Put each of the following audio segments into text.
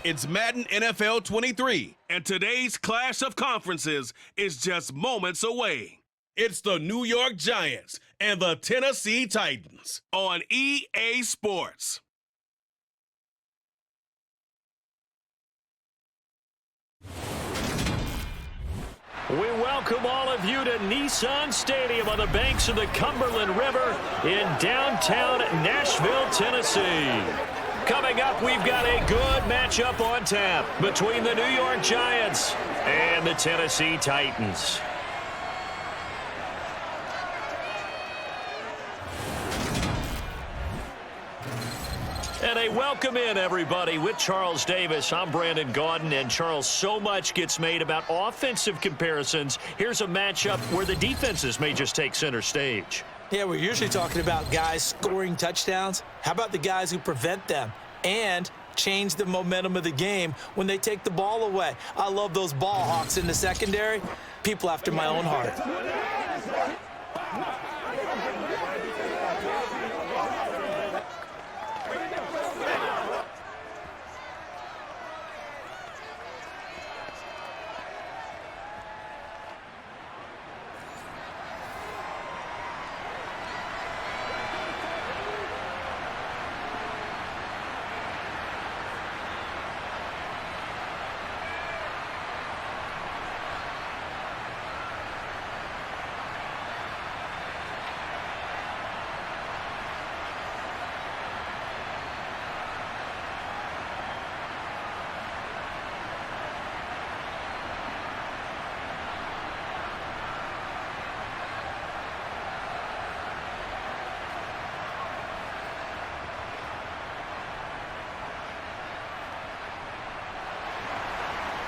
It's Madden NFL 23, and today's clash of conferences is just moments away. It's the New York Giants and the Tennessee Titans on EA Sports. We welcome all of you to Nissan Stadium on the banks of the Cumberland River in downtown Nashville, Tennessee. Coming up, we've got a good matchup on tap between the New York Giants and the Tennessee Titans. And a welcome in, everybody, with Charles Davis. I'm Brandon Gaudin, and Charles, so much gets made about offensive comparisons. Here's a matchup where the defenses may just take center stage. Yeah, we're usually talking about guys scoring touchdowns. How about the guys who prevent them and change the momentum of the game when they take the ball away? I love those ball hawks in the secondary. People after my own heart.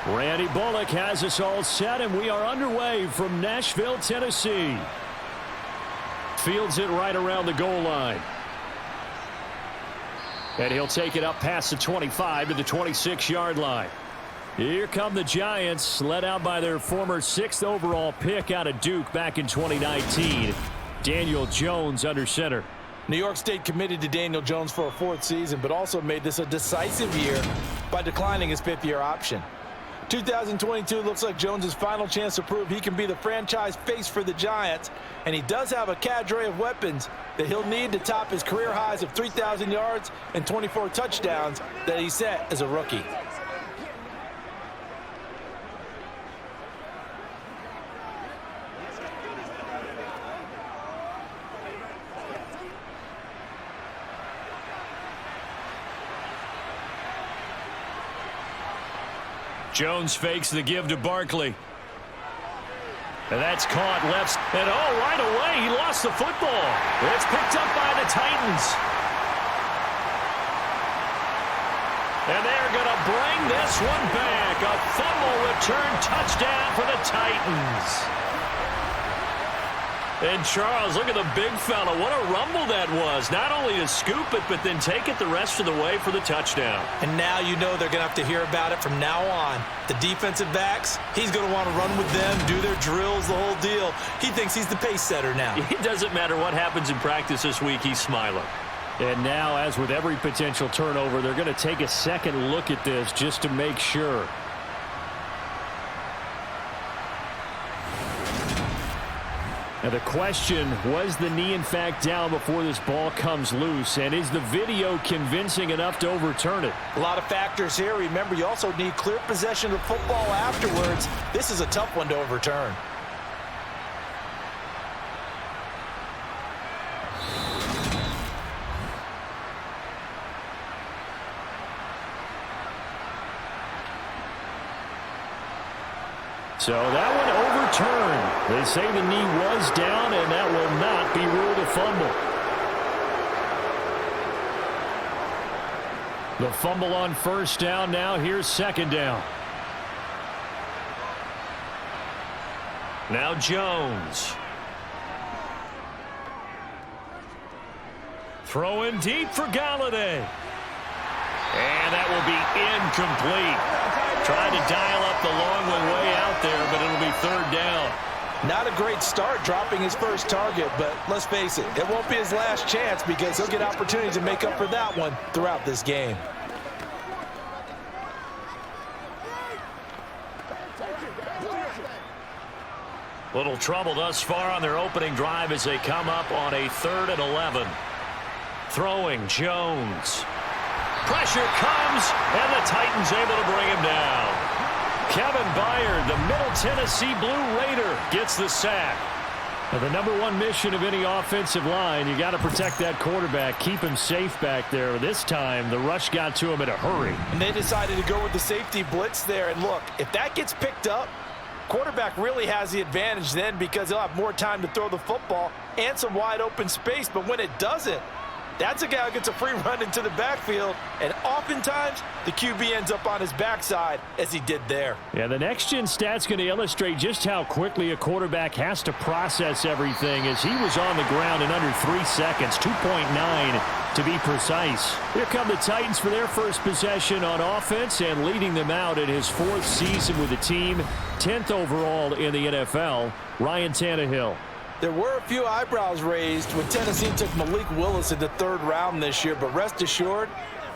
Randy Bullock has us all set, and we are underway from Nashville, Tennessee. Fields it right around the goal line. And he'll take it up past the 25 to the 26-yard line. Here come the Giants, led out by their former 6th overall pick out of Duke back in 2019. Daniel Jones under center. New York stayed committed to Daniel Jones for a 4th season, but also made this a decisive year by declining his 5th-year option. 2022 looks like Jones' final chance to prove he can be the franchise face for the Giants, and he does have a cadre of weapons that he'll need to top his career highs of 3,000 yards and 24 touchdowns that he set as a rookie. Jones fakes the give to Barkley. And that's caught left. And right away, he lost the football. It's picked up by the Titans. And they're going to bring this one back. A fumble return touchdown for the Titans. And Charles, look at the big fella. What a rumble that was. Not only to scoop it, but then take it the rest of the way for the touchdown. And now you know they're going to have to hear about it from now on. The defensive backs, he's going to want to run with them, do their drills, the whole deal. He thinks he's the pace setter now. It doesn't matter what happens in practice this week, he's smiling. And now, as with every potential turnover, they're going to take a second look at this just to make sure. Now the question, was the knee in fact down before this ball comes loose? And is the video convincing enough to overturn it? A lot of factors here. Remember, you also need clear possession of football afterwards. This is a tough one to overturn. So that one overturned. They say the knee was down, and that will not be ruled a fumble. The fumble on first down. Now here's second down. Now Jones. Throwing deep for Galladay. And that will be incomplete. Trying to dial up the long one way out there, but it'll be third down. Not a great start dropping his first target, but let's face it, it won't be his last chance because he'll get opportunities to make up for that one throughout this game. Little trouble thus far on their opening drive as they come up on a 3rd and 11. Throwing Jones. Pressure comes, and the Titans able to bring him down. Kevin Byard, the Middle Tennessee Blue Raider, gets the sack. Now, the number one mission of any offensive line, you got to protect that quarterback, keep him safe back there. This time, the rush got to him in a hurry. And they decided to go with the safety blitz there. And look, if that gets picked up, quarterback really has the advantage then because he'll have more time to throw the football and some wide open space. But when it doesn't, that's a guy who gets a free run into the backfield, and oftentimes the QB ends up on his backside as he did there. Yeah, the next-gen stat's going to illustrate just how quickly a quarterback has to process everything as he was on the ground in under 3 seconds, 2.9 to be precise. Here come the Titans for their first possession on offense, and leading them out in his 4th season with the team, 10th overall in the NFL, Ryan Tannehill. There were a few eyebrows raised when Tennessee took Malik Willis in the 3rd round this year, but rest assured,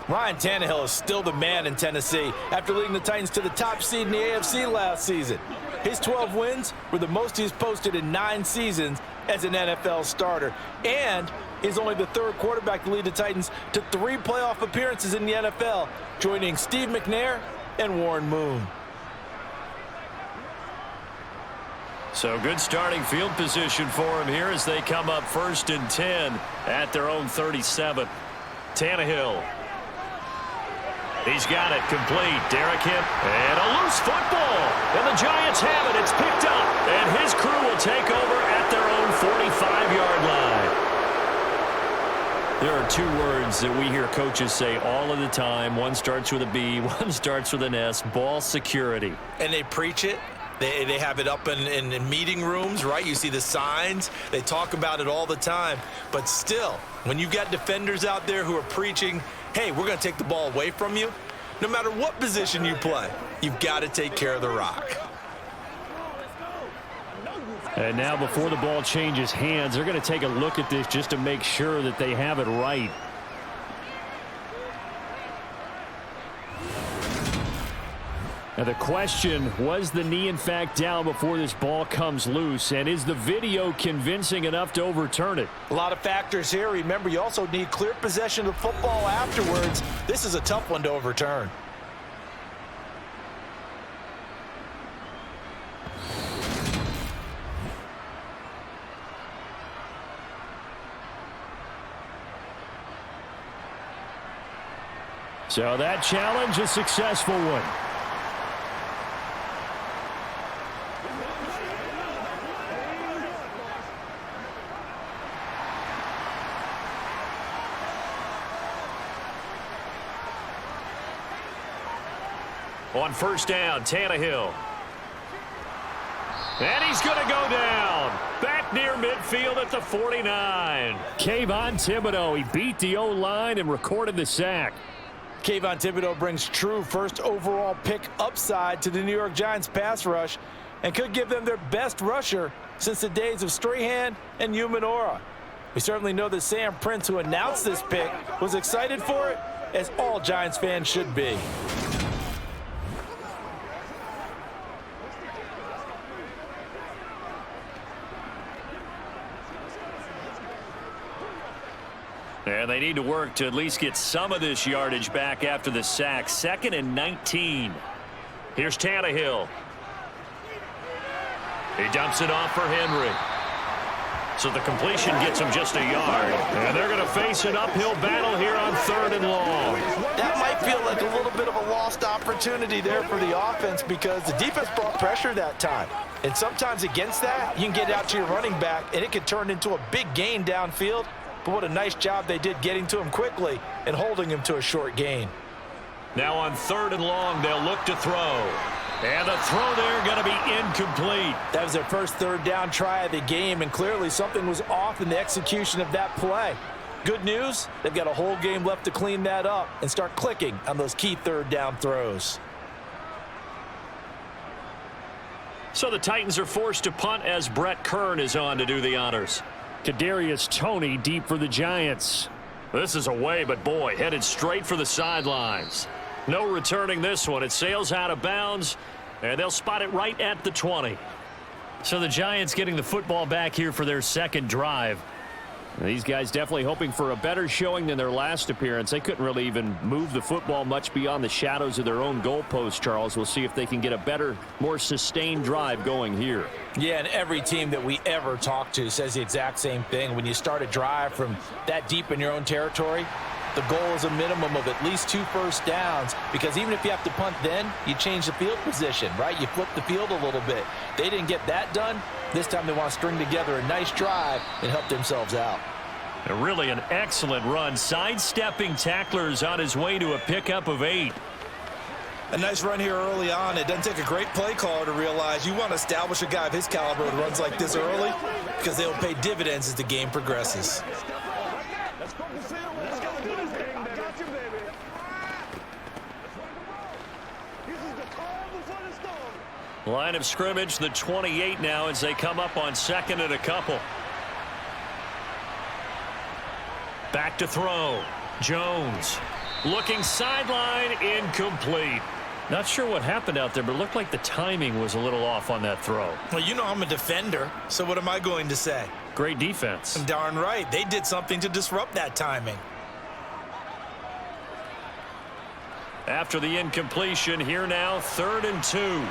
Ryan Tannehill is still the man in Tennessee after leading the Titans to the top seed in the AFC last season. His 12 wins were the most he's posted in 9 seasons as an NFL starter, and he's only the 3rd quarterback to lead the Titans to 3 playoff appearances in the NFL, joining Steve McNair and Warren Moon. So good starting field position for him here as they come up 1st and 10 at their own 37. Tannehill. He's got it complete. Derrick Henry. And a loose football. And the Giants have it. It's picked up. And his crew will take over at their own 45-yard line. There are 2 words that we hear coaches say all of the time. One starts with a B, one starts with an S. Ball security. And they preach it. They have it up in meeting rooms, right? You see the signs. They talk about it all the time. But still, when you've got defenders out there who are preaching, hey, we're going to take the ball away from you, no matter what position you play, you've got to take care of the rock. And now before the ball changes hands, they're going to take a look at this just to make sure that they have it right. Now the question, was the knee in fact down before this ball comes loose? And is the video convincing enough to overturn it? A lot of factors here. Remember, you also need clear possession of the football afterwards. This is a tough one to overturn. So that challenge, a successful one. On 1st down, Tannehill. And he's going to go down. Back near midfield at the 49. Kayvon Thibodeau, he beat the O-line and recorded the sack. Kayvon Thibodeau brings true 1st overall pick upside to the New York Giants pass rush and could give them their best rusher since the days of Strahan and Umenora. We certainly know that Sam Prince, who announced this pick, was excited for it, as all Giants fans should be. And they need to work to at least get some of this yardage back after the sack. 2nd and 19. Here's Tannehill. He dumps it off for Henry. So the completion gets him just a yard. And they're going to face an uphill battle here on 3rd and long. That might feel like a little bit of a lost opportunity there for the offense because the defense brought pressure that time. And sometimes against that, you can get out to your running back, and it can turn into a big gain downfield. But what a nice job they did getting to him quickly and holding him to a short gain. Now on 3rd and long, they'll look to throw. And the throw there going to be incomplete. That was their first 3rd down try of the game, and clearly something was off in the execution of that play. Good news, they've got a whole game left to clean that up and start clicking on those key 3rd down throws. So the Titans are forced to punt as Brett Kern is on to do the honors. Kadarius Toney deep for the Giants. This is away, but boy, headed straight for the sidelines. No returning this one. It sails out of bounds, and they'll spot it right at the 20. So the Giants getting the football back here for their second drive. These guys definitely hoping for a better showing than their last appearance. They couldn't really even move the football much beyond the shadows of their own goalpost, Charles. We'll see if they can get a better, more sustained drive going here. Yeah, and every team that we ever talk to says the exact same thing. When you start a drive from that deep in your own territory, the goal is a minimum of at least 2 first downs, because even if you have to punt then, you change the field position, right? You flip the field a little bit. They didn't get that done. This time they want to string together a nice drive and help themselves out. Really an excellent run. Sidestepping tacklers on his way to a pickup of 8. A nice run here early on. It doesn't take a great play caller to realize you want to establish a guy of his caliber who runs like this early, because they'll pay dividends as the game progresses. Line of scrimmage, the 28 now as they come up on 2nd and a couple. Back to throw. Jones looking sideline, incomplete. Not sure what happened out there, but it looked like the timing was a little off on that throw. Well, you know I'm a defender, so what am I going to say? Great defense. I'm darn right. They did something to disrupt that timing. After the incompletion, here now, 3rd and 2.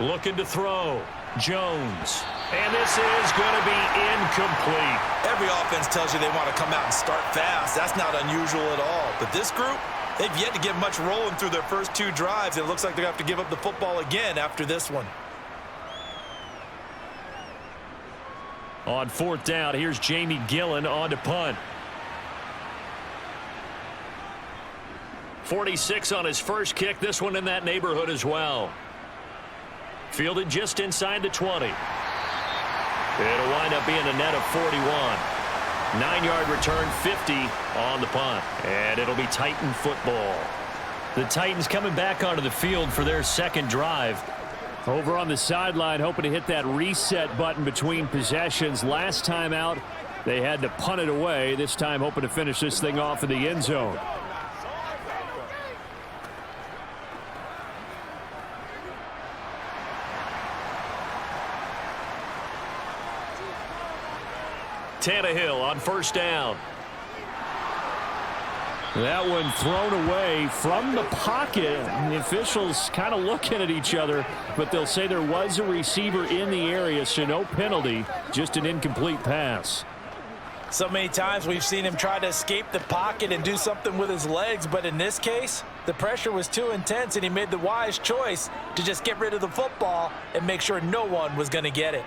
Looking to throw. Jones. And this is going to be incomplete. Every offense tells you they want to come out and start fast. That's not unusual at all. But this group, they've yet to get much rolling through their first 2 drives. And it looks like they're going to have to give up the football again after this one. On 4th down, here's Jamie Gillen on to punt. 46 on his first kick. This one in that neighborhood as well. Fielded just inside the 20. It'll wind up being a net of 41. 9-yard return, 50 on the punt. And it'll be Titan football. The Titans coming back onto the field for their second drive. Over on the sideline, hoping to hit that reset button between possessions. Last time out, they had to punt it away. This time hoping to finish this thing off in the end zone. Tannehill on 1st down. That one thrown away from the pocket. And the officials kind of looking at each other, but they'll say there was a receiver in the area, so no penalty, just an incomplete pass. So many times we've seen him try to escape the pocket and do something with his legs, but in this case, the pressure was too intense and he made the wise choice to just get rid of the football and make sure no one was going to get it.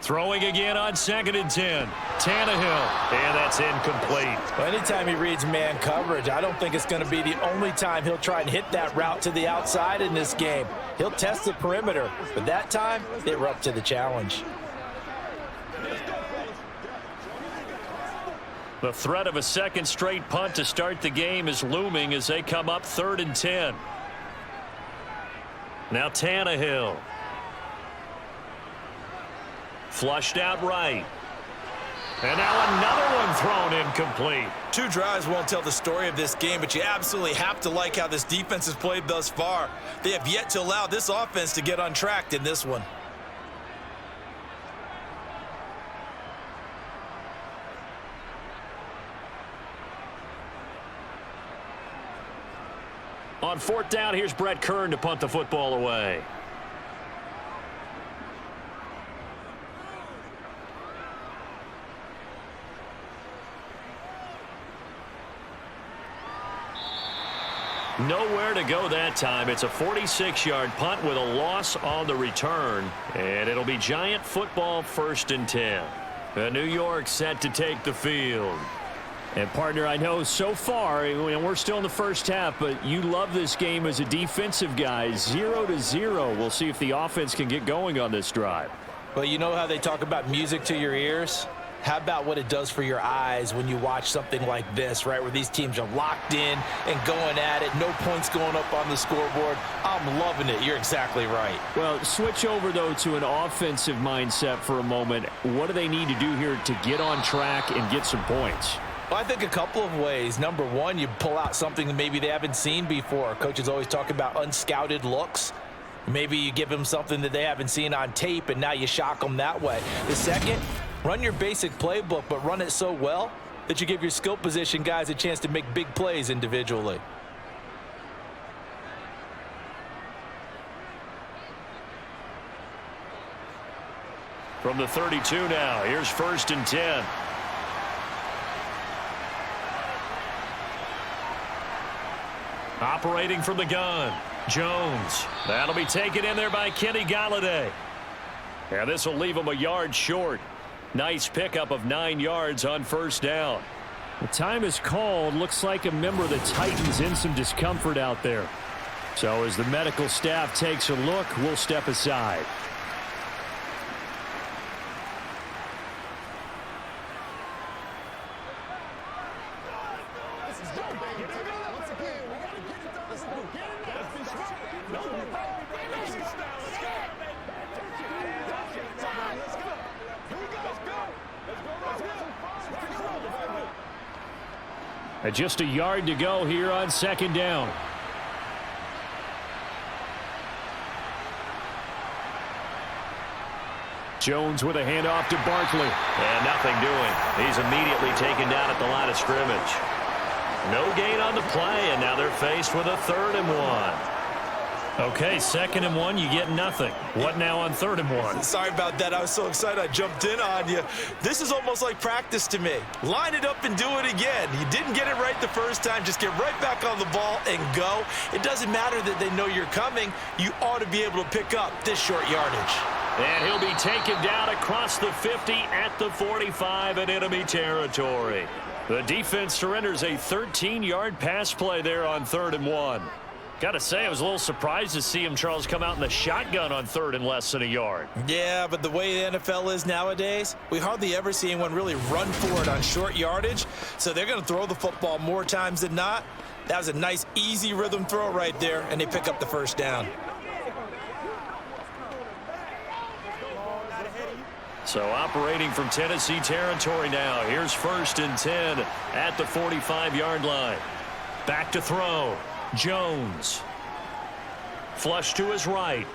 Throwing again on 2nd and 10. Tannehill, and that's incomplete. Well, anytime he reads man coverage, I don't think it's going to be the only time he'll try and hit that route to the outside in this game. He'll test the perimeter, but that time, they were up to the challenge. The threat of a second straight punt to start the game is looming as they come up 3rd and 10. Now Tannehill. Flushed out right. And now another one thrown incomplete. 2 drives won't tell the story of this game, but you absolutely have to like how this defense has played thus far. They have yet to allow this offense to get untracked in this one. On 4th down, here's Brett Kern to punt the football away. Nowhere to go that time. It's a 46-yard punt with a loss on the return. And it'll be Giant football 1st and 10. New York set to take the field. And, partner, I know so far, we're still in the first half, but you love this game as a defensive guy. 0-0. We'll see if the offense can get going on this drive. Well, you know how they talk about music to your ears? How about what it does for your eyes when you watch something like this, right, where these teams are locked in and going at it, no points going up on the scoreboard? I'm loving it. You're exactly right. Well, switch over, though, to an offensive mindset for a moment. What do they need to do here to get on track and get some points? Well, I think a couple of ways. Number one, you pull out something that maybe they haven't seen before. Coaches always talk about unscouted looks. Maybe you give them something that they haven't seen on tape, and now you shock them that way. The second, run your basic playbook, but run it so well that you give your skill position guys a chance to make big plays individually. From the 32 now, here's 1st and 10. Operating from the gun, Jones. That'll be taken in there by Kenny Galladay. And this will leave him a yard short. Nice pickup of 9 yards on 1st down. The time is called. Looks like a member of the Titans in some discomfort out there. So as the medical staff takes a look, we'll step aside. Just a yard to go here on 2nd down. Jones with a handoff to Barkley. And nothing doing. He's immediately taken down at the line of scrimmage. No gain on the play, and now they're faced with a 3rd and 1. Okay, 2nd and 1, you get nothing. What now on 3rd and 1? Sorry about that. I was so excited I jumped in on you. This is almost like practice to me. Line it up and do it again. You didn't get it right the first time. Just get right back on the ball and go. It doesn't matter that they know you're coming. You ought to be able to pick up this short yardage. And he'll be taken down across the 50 at the 45 in enemy territory. The defense surrenders a 13-yard pass play there on 3rd and 1. Got to say, I was a little surprised to see him, Charles, come out in the shotgun on 3rd and less than a yard. Yeah, but the way the NFL is nowadays, we hardly ever see anyone really run for it on short yardage. So they're going to throw the football more times than not. That was a nice, easy rhythm throw right there, and they pick up the 1st down. So operating from Tennessee territory now. Here's 1st and 10 at the 45-yard line. Back to throw. Jones. Flush to his right.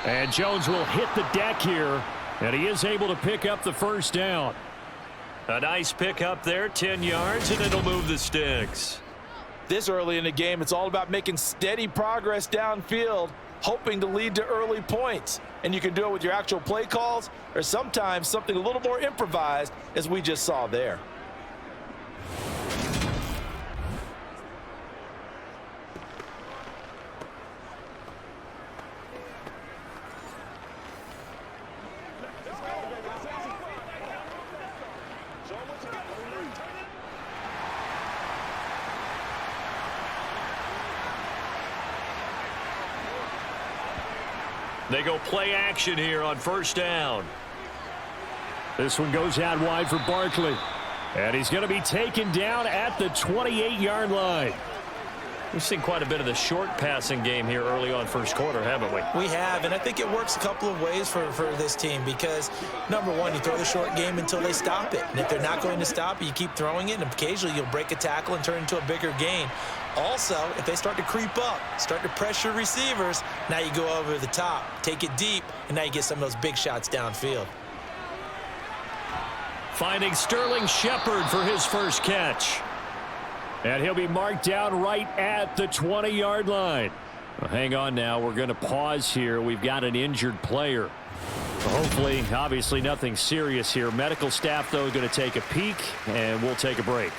And Jones will hit the deck here, and he is able to pick up the 1st down. A nice pickup there, 10 yards, and it'll move the sticks. This early in the game, it's all about making steady progress downfield, hoping to lead to early points. And you can do it with your actual play calls, or sometimes something a little more improvised, as we just saw there. They go play action here on 1st down. This one goes out wide for Barkley. And he's going to be taken down at the 28-yard line. We've seen quite a bit of the short passing game here early on 1st quarter, haven't we? We have, and I think it works a couple of ways for this team because, number one, you throw the short game until they stop it. And if they're not going to stop it, you keep throwing it, and occasionally you'll break a tackle and turn it into a bigger gain. Also, if they start to creep up, start to pressure receivers, now you go over the top, take it deep, and now you get some of those big shots downfield. Finding Sterling Shepard for his first catch. And he'll be marked down right at the 20-yard line. Well, hang on now. We're going to pause here. We've got an injured player. Hopefully, obviously nothing serious here. Medical staff, though, going to take a peek, and we'll take a break.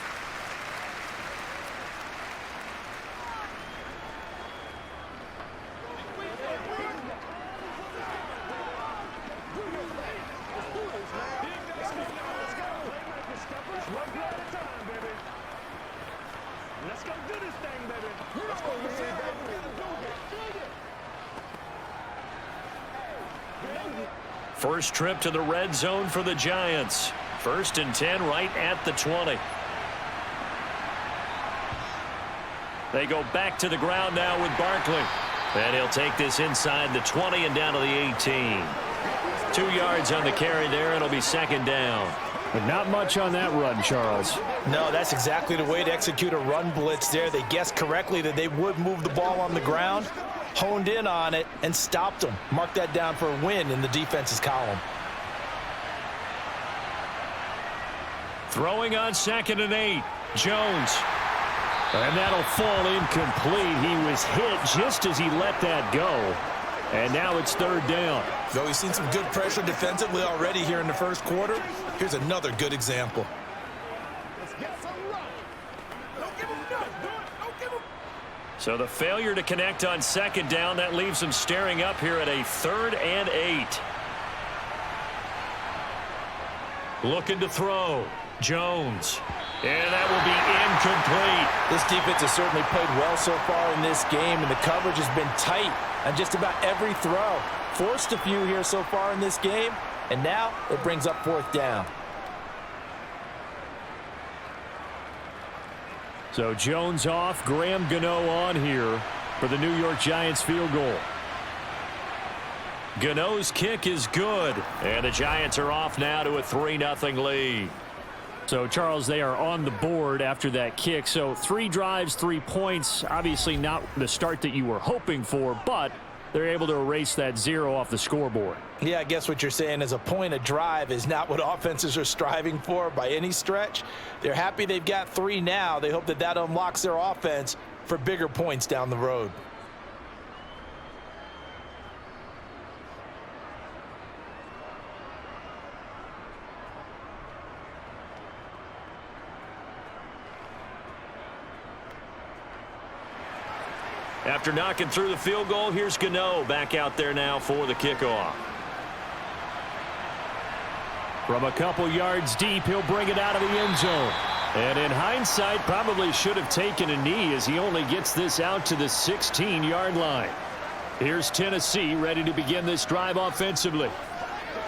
First trip to the red zone for the Giants. 1st and 10 right at the 20. They go back to the ground now with Barkley. And he'll take this inside the 20 and down to the 18. 2 yards on the carry there. It'll be 2nd down. But not much on that run, Charles. No, that's exactly the way to execute a run blitz there. They guessed correctly that they would move the ball on the ground, honed in on it, and stopped them. Mark that down for a win in the defense's column. Throwing on 2nd and 8. Jones. And that'll fall incomplete. He was hit just as he let that go. And now it's 3rd down. Though we've seen some good pressure defensively already here in the first quarter, here's another good example. So the failure to connect on 2nd down, that leaves him staring up here at a 3rd and 8. Looking to throw. Jones. And that will be incomplete. This defense has certainly played well so far in this game, and the coverage has been tight on just about every throw. Forced a few here so far in this game, and now it brings up 4th down. So Jones off, Graham Gano on here for the New York Giants field goal. Gano's kick is good, and the Giants are off now to a 3-0 lead. So, Charles, they are on the board after that kick. So 3 drives, 3 points. Obviously not the start that you were hoping for, but they're able to erase that 0 off the scoreboard. Yeah, I guess what you're saying is a point a drive is not what offenses are striving for by any stretch. They're happy they've got 3 now. They hope that that unlocks their offense for bigger points down the road. After knocking through the field goal, here's Gano back out there now for the kickoff. From a couple yards deep, he'll bring it out of the end zone. And in hindsight, probably should have taken a knee as he only gets this out to the 16-yard line. Here's Tennessee ready to begin this drive offensively.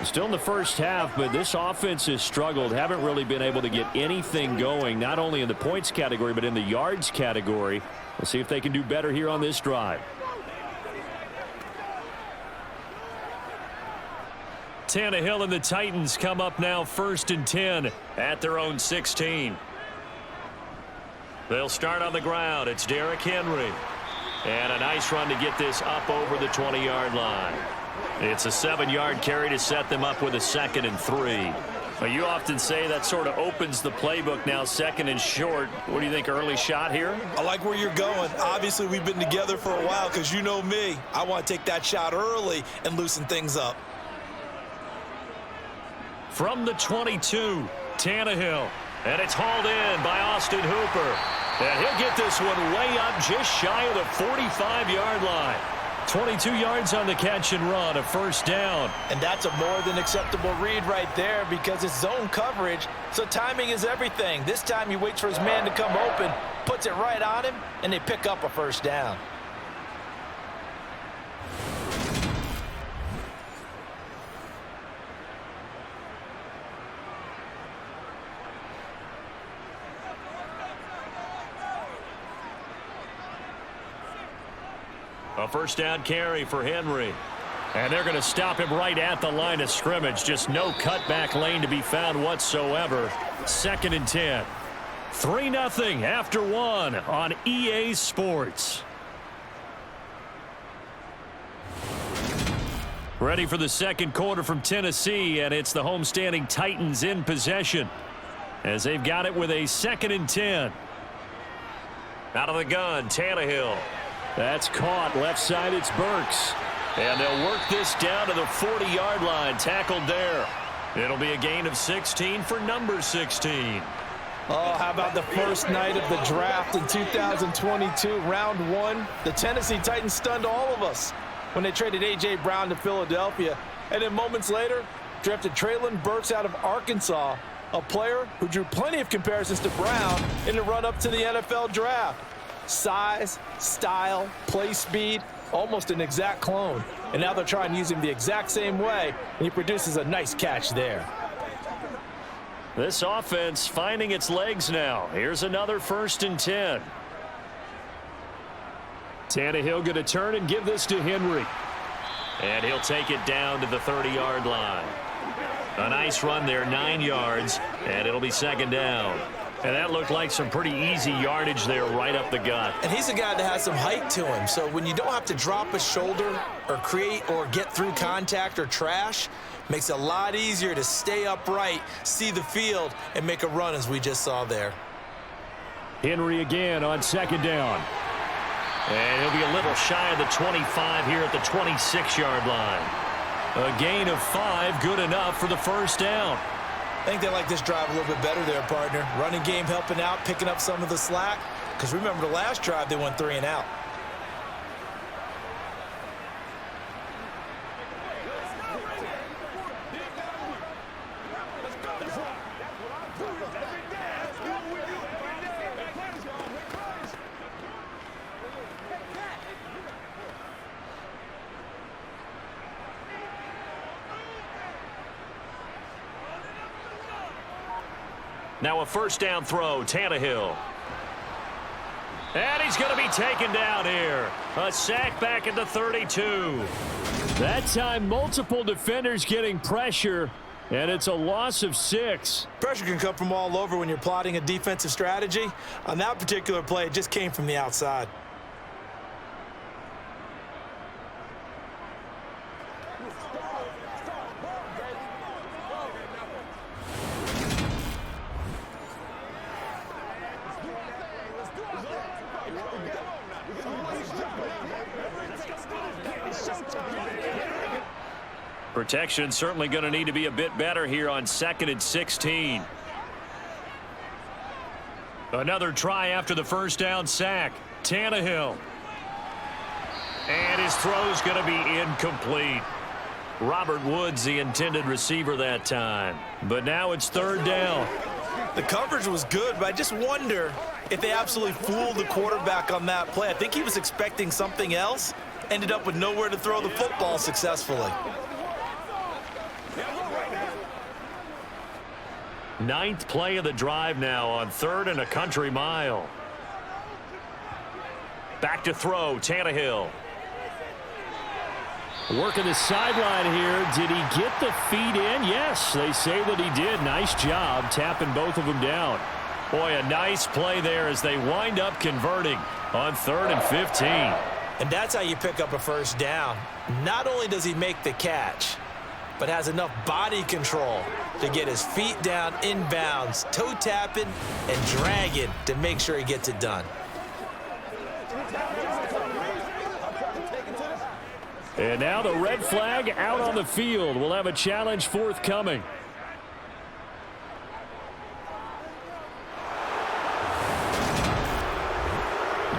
Still in the first half, but this offense has struggled. Haven't really been able to get anything going, not only in the points category, but in the yards category. We'll see if they can do better here on this drive. Tannehill and the Titans come up now 1st and 10 at their own 16. They'll start on the ground. It's Derrick Henry. And a nice run to get this up over the 20-yard line. It's a 7-yard carry to set them up with a 2nd and 3. Well, you often say that sort of opens the playbook now, 2nd and short. What do you think, early shot here? I like where you're going. Obviously, we've been together for a while because you know me. I want to take that shot early and loosen things up. From the 22, Tannehill. And it's hauled in by Austin Hooper. And he'll get this one way up just shy of the 45-yard line. 22 yards on the catch and run, a 1st down. And that's a more than acceptable read right there because it's zone coverage, so timing is everything. This time he waits for his man to come open, puts it right on him, and they pick up a 1st down. A 1st down carry for Henry. And they're going to stop him right at the line of scrimmage. Just no cutback lane to be found whatsoever. 2nd and 10. 3-0 after 1 on EA Sports. Ready for the 2nd quarter from Tennessee, and it's the homestanding Titans in possession as they've got it with a 2nd and 10. Out of the gun, Tannehill. That's caught. Left side, it's Burks. And they'll work this down to the 40-yard line. Tackled there. It'll be a gain of 16 for number 16. Oh, how about the first night of the draft in 2022, round 1? The Tennessee Titans stunned all of us when they traded A.J. Brown to Philadelphia. And then moments later, drafted Treylon Burks out of Arkansas, a player who drew plenty of comparisons to Brown in the run-up to the NFL draft. Size, style, play speed, almost an exact clone. And now they're trying to use him the exact same way, and he produces a nice catch there. This offense finding its legs now. Here's another 1st and 10. Tannehill going to turn and give this to Henry. And he'll take it down to the 30-yard line. A nice run there, 9 yards, and it'll be second down. And that looked like some pretty easy yardage there right up the gut. And he's a guy that has some height to him, so when you don't have to drop a shoulder or create or get through contact or trash, makes it a lot easier to stay upright, see the field, and make a run as we just saw there. Henry again on second down. And he'll be a little shy of the 25 here at the 26-yard line. A gain of 5, good enough for the first down. I think they like this drive a little bit better there, partner. Running game helping out, picking up some of the slack. Because remember the last drive, they went 3 and out. Now a first down throw, Tannehill. And he's going to be taken down here. A sack back at the 32. That time, multiple defenders getting pressure, and it's a loss of 6. Pressure can come from all over when you're plotting a defensive strategy. On that particular play, it just came from the outside. Protection certainly going to need to be a bit better here on 2nd and 16. Another try after the first down sack. Tannehill. And his throw's going to be incomplete. Robert Woods, the intended receiver that time. But now it's 3rd down. The coverage was good, but I just wonder if they absolutely fooled the quarterback on that play. I think he was expecting something else. Ended up with nowhere to throw the football successfully. 9th play of the drive now on 3rd and a country mile. Back to throw, Tannehill. Working the sideline here. Did he get the feet in? Yes, they say that he did. Nice job tapping both of them down. Boy, a nice play there as they wind up converting on 3rd and 15. And that's how you pick up a first down. Not only does he make the catch, but has enough body control to get his feet down inbounds, toe tapping and dragging to make sure he gets it done. And now the red flag out on the field. We'll have a challenge forthcoming.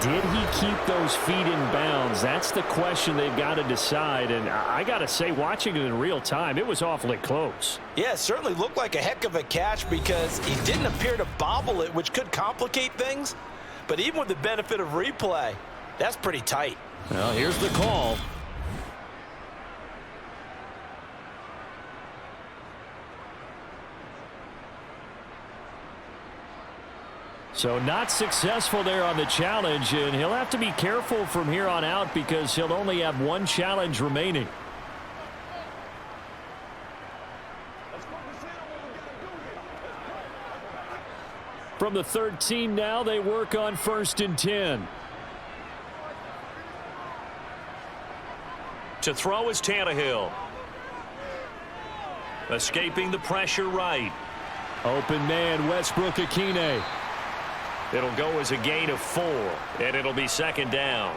Did he keep those feet in bounds? That's the question they've got to decide. And I got to say, watching it in real time, it was awfully close. Yeah, it certainly looked like a heck of a catch because he didn't appear to bobble it, which could complicate things. But even with the benefit of replay, that's pretty tight. Well, here's the call. So not successful there on the challenge, and he'll have to be careful from here on out because he'll only have one challenge remaining. From the 13 now, they work on 1st and 10. To throw is Tannehill. Escaping the pressure right. Open man, Westbrook-Akine. It'll go as a gain of 4, and it'll be 2nd down.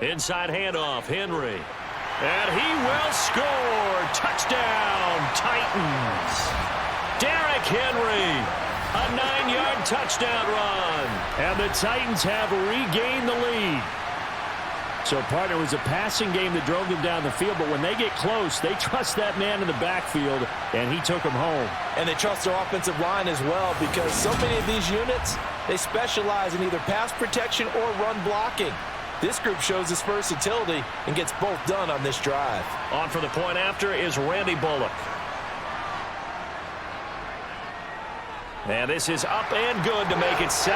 Inside handoff, Henry. And he will score. Touchdown, Titans. Derrick Henry, a 9-yard touchdown run. And the Titans have regained the lead. So, partner, it was a passing game that drove them down the field, but when they get close, they trust that man in the backfield, and he took them home. And they trust their offensive line as well because so many of these units, they specialize in either pass protection or run blocking. This group shows its versatility and gets both done on this drive. On for the point after is Randy Bullock. And this is up and good to make it 7-3.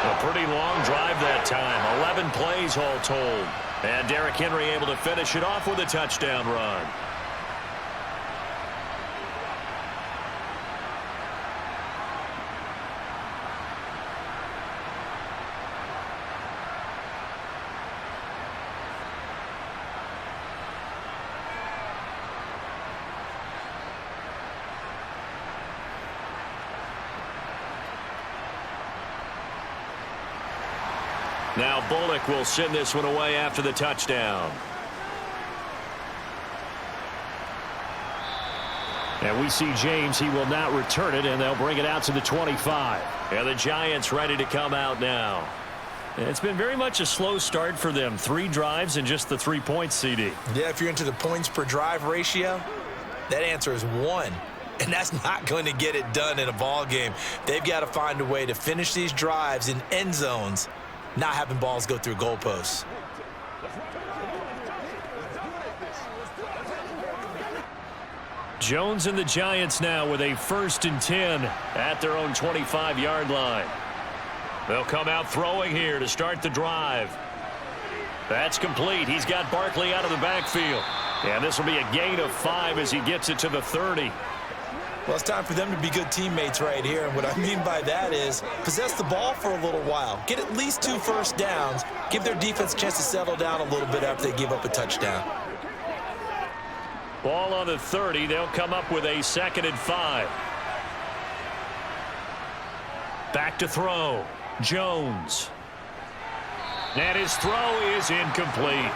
A pretty long drive that time. 11 plays all told. And Derrick Henry able to finish it off with a touchdown run. Now Bullock will send this one away after the touchdown. And we see James. He will not return it, and they'll bring it out to the 25. And the Giants ready to come out now. It's been very much a slow start for them. 3 drives and just the 3 points, CD. Yeah, if you're into the points per drive ratio, that answer is 1. And that's not going to get it done in a ball game. They've got to find a way to finish these drives in end zones, not having balls go through goalposts. Jones and the Giants now with a 1st and 10 at their own 25-yard line. They'll come out throwing here to start the drive. That's complete. He's got Barkley out of the backfield. And this will be a gain of 5 as he gets it to the 30. Well, it's time for them to be good teammates right here. And what I mean by that is possess the ball for a little while. Get at least 2 first downs. Give their defense a chance to settle down a little bit after they give up a touchdown. Ball on the 30. They'll come up with a 2nd and 5. Back to throw. Jones. And his throw is incomplete.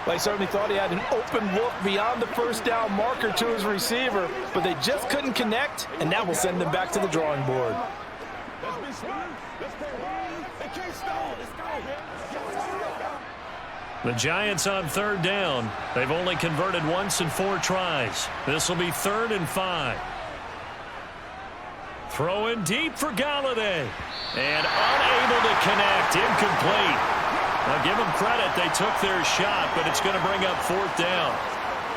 They certainly thought he had an open look beyond the first down marker to his receiver, but they just couldn't connect, and that will send them back to the drawing board. The Giants on 3rd down. They've only converted once in 4 tries. This will be 3rd and 5. Throwing deep for Galladay. And unable to connect. Incomplete. Now give them credit. They took their shot, but it's going to bring up 4th down.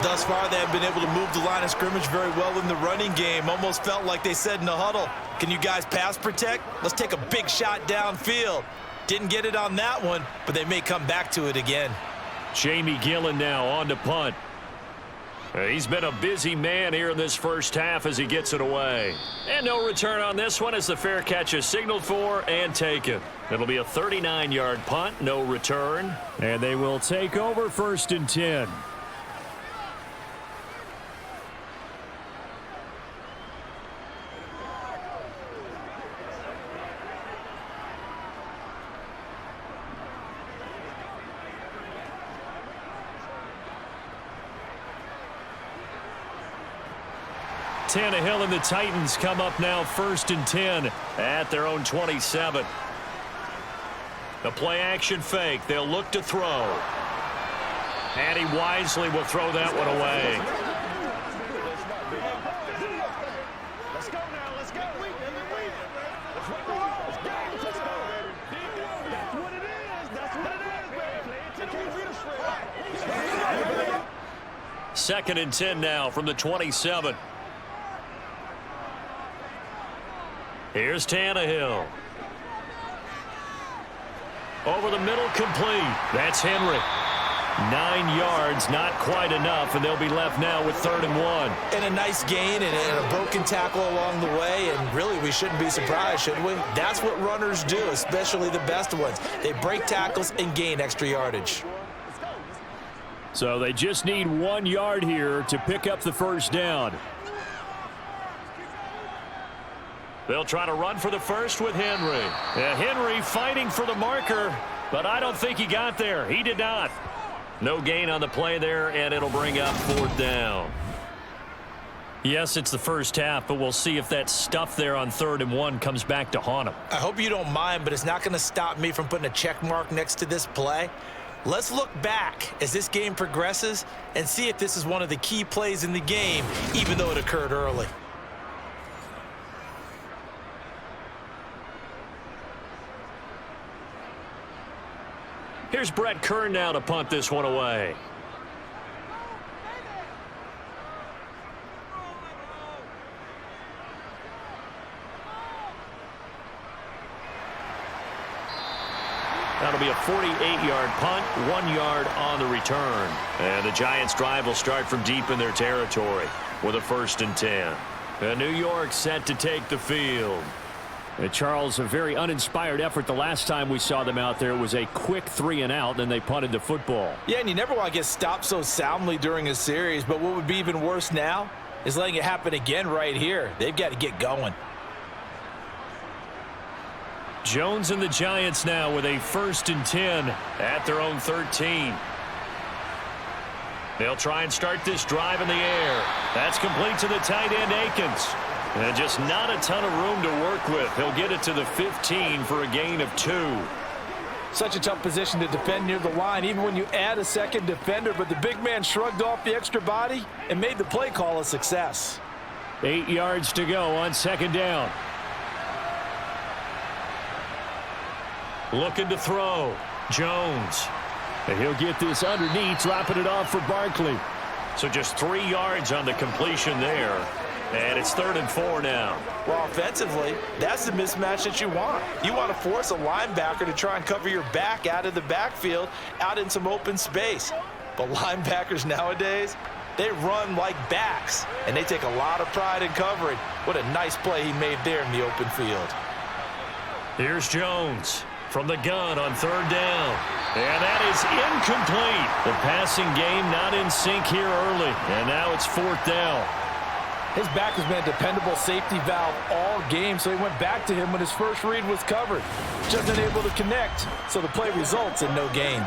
Thus far, they have been able to move the line of scrimmage very well in the running game. Almost felt like they said in the huddle, can you guys pass protect? Let's take a big shot downfield. Didn't get it on that one, but they may come back to it again. Jamie Gillen now on to punt. He's been a busy man here in this first half as he gets it away. And no return on this one as the fair catch is signaled for and taken. It'll be a 39-yard punt, no return. And they will take over 1st and 10. Tannehill and the Titans come up now 1st and 10 at their own 27. The play action fake. They'll look to throw. And he wisely will throw that one away. Let's go now. Let's go. That's what it is. That's what it is, baby. 2nd and 10 now from the 27. Here's Tannehill. Over the middle, complete. That's Henry. 9 yards, not quite enough, and they'll be left now with 3rd and 1. And a nice gain and a broken tackle along the way, and really we shouldn't be surprised, should we? That's what runners do, especially the best ones. They break tackles and gain extra yardage. So they just need 1 yard here to pick up the 1st down. They'll try to run for the 1st with Henry. Henry fighting for the marker, but I don't think he got there. He did not. No gain on the play there, and it'll bring up 4th down. Yes, it's the first half, but we'll see if that stuff there on 3rd and 1 comes back to haunt him. I hope you don't mind, but it's not going to stop me from putting a check mark next to this play. Let's look back as this game progresses and see if this is one of the key plays in the game, even though it occurred early. Here's Brett Kern now to punt this one away. That'll be a 48-yard punt, 1 yard on the return. And the Giants' drive will start from deep in their territory with a 1st and 10. And New York set to take the field. And Charles, a very uninspired effort the last time we saw them out there. It was a quick 3 and out, then they punted the football. Yeah, and you never want to get stopped so soundly during a series, but what would be even worse now is letting it happen again right here. They've got to get going. Jones and the Giants now with a 1st and 10 at their own 13. They'll try and start this drive in the air. That's complete to the tight end, Akins. And just not a ton of room to work with. He'll get it to the 15 for a gain of 2. Such a tough position to defend near the line, even when you add a second defender, but the big man shrugged off the extra body and made the play call a success. 8 yards to go on 2nd down. Looking to throw. Jones. And he'll get this underneath, dropping it off for Barkley. So just 3 yards on the completion there. And it's 3rd and 4 now. Well, offensively, that's the mismatch that you want. You want to force a linebacker to try and cover your back out of the backfield, out in some open space. But linebackers nowadays, they run like backs, and they take a lot of pride in covering. What a nice play he made there in the open field. Here's Jones from the gun on 3rd down. And that is incomplete. The passing game not in sync here early. And now it's 4th down. His back has been a dependable safety valve all game, so he went back to him when his first read was covered. Just unable to connect, so the play results in no gain.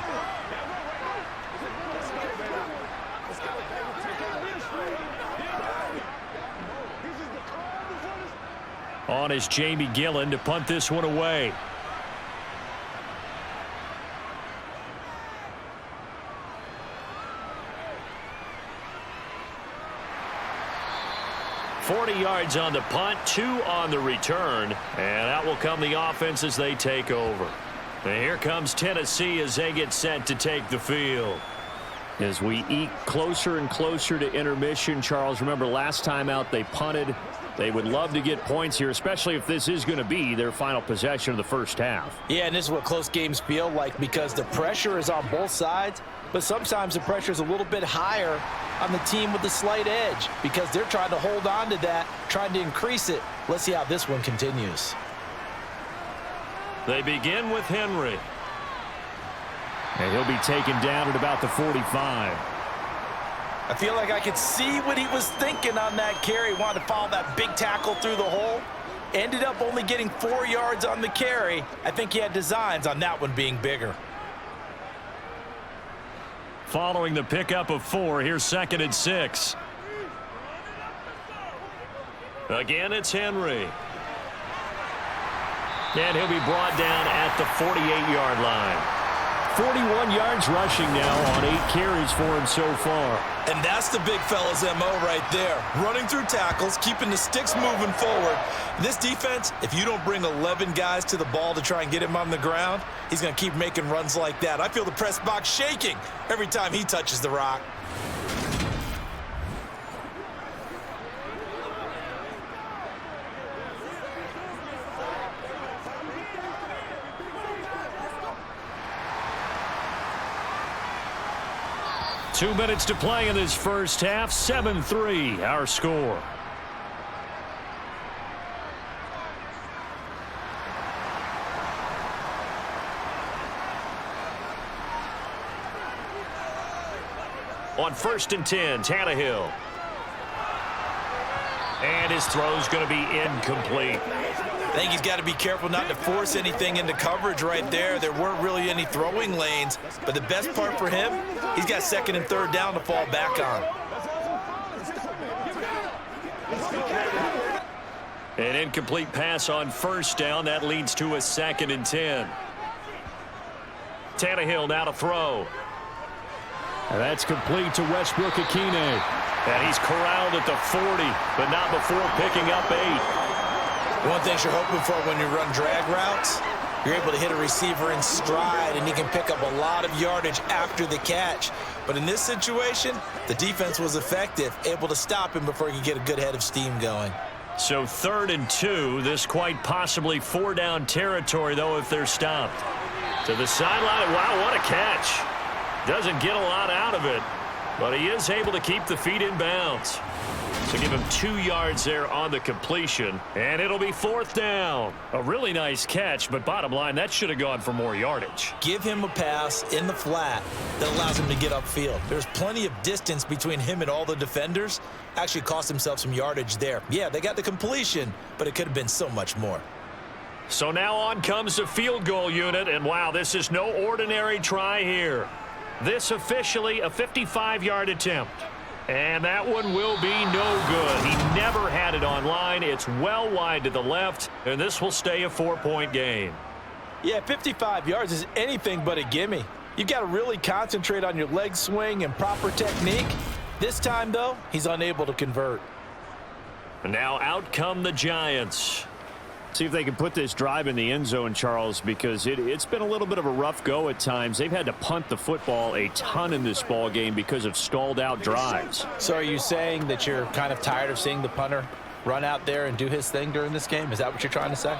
On is Jamie Gillen to punt this one away. $40 yards on the punt, 2 on the return, and out will come the offense as they take over. And here comes Tennessee as they get set to take the field. As we eke closer and closer to intermission, Charles, remember last time out they punted. They would love to get points here, especially if this is going to be their final possession of the first half. Yeah, and this is what close games feel like because the pressure is on both sides, but sometimes the pressure is a little bit higher on the team with the slight edge because they're trying to hold on to that, trying to increase it. Let's see how this one continues. They begin with Henry. And he'll be taken down at about the 45. I feel like I could see what he was thinking on that carry. Wanted to follow that big tackle through the hole. Ended up only getting 4 yards on the carry. I think he had designs on that one being bigger. Following the pickup of 4, here's 2nd and 6. Again, it's Henry. And he'll be brought down at the 48-yard line. 41 yards rushing now on 8 carries for him so far. And that's the big fella's MO right there. Running through tackles, keeping the sticks moving forward. This defense, if you don't bring 11 guys to the ball to try and get him on the ground, he's going to keep making runs like that. I feel the press box shaking every time he touches the rock. Two minutes to play in this first half. 7-3, our score. On 1st and 10, Tannehill. And his throw's going to be incomplete. I think he's got to be careful not to force anything into coverage right there. There weren't really any throwing lanes, but the best part for him, he's got 2nd and 3rd down to fall back on. An incomplete pass on 1st down. That leads to a 2nd and 10. Tannehill now to throw. And that's complete to Westbrook-Akine. And he's corralled at the 40, but not before picking up 8. One thing you're hoping for when you run drag routes, You're able to hit a receiver in stride, and he can pick up a lot of yardage after the catch. But in this situation, the defense was effective, able to stop him before he could get a good head of steam going. So 3rd and 2. This quite possibly 4-down territory, though, if they're stopped. To the sideline. Wow, what a catch. Doesn't get a lot out of it, but he is able to keep the feet in bounds. So give him 2 yards there on the completion, and it'll be 4th down. A really nice catch, but bottom line, that should have gone for more yardage. Give him a pass in the flat that allows him to get upfield. There's plenty of distance between him and all the defenders. Actually cost himself some yardage there. Yeah, they got the completion, but it could have been so much more. So now on comes the field goal unit, and wow, this is no ordinary try here. This officially a 55-yard attempt. And that one will be no good. He never had it on line. It's well wide to the left, and this will stay a 4-point game. Yeah, 55 yards is anything but a gimme. You've got to really concentrate on your leg swing and proper technique. This time, though, he's unable to convert. And now out come the Giants. See if they can put this drive in the end zone, Charles, because it's been a little bit of a rough go at times. They've had to punt the football a ton in this ball game because of stalled out drives. So are you saying that you're kind of tired of seeing the punter run out there and do his thing during this game? Is that what you're trying to say?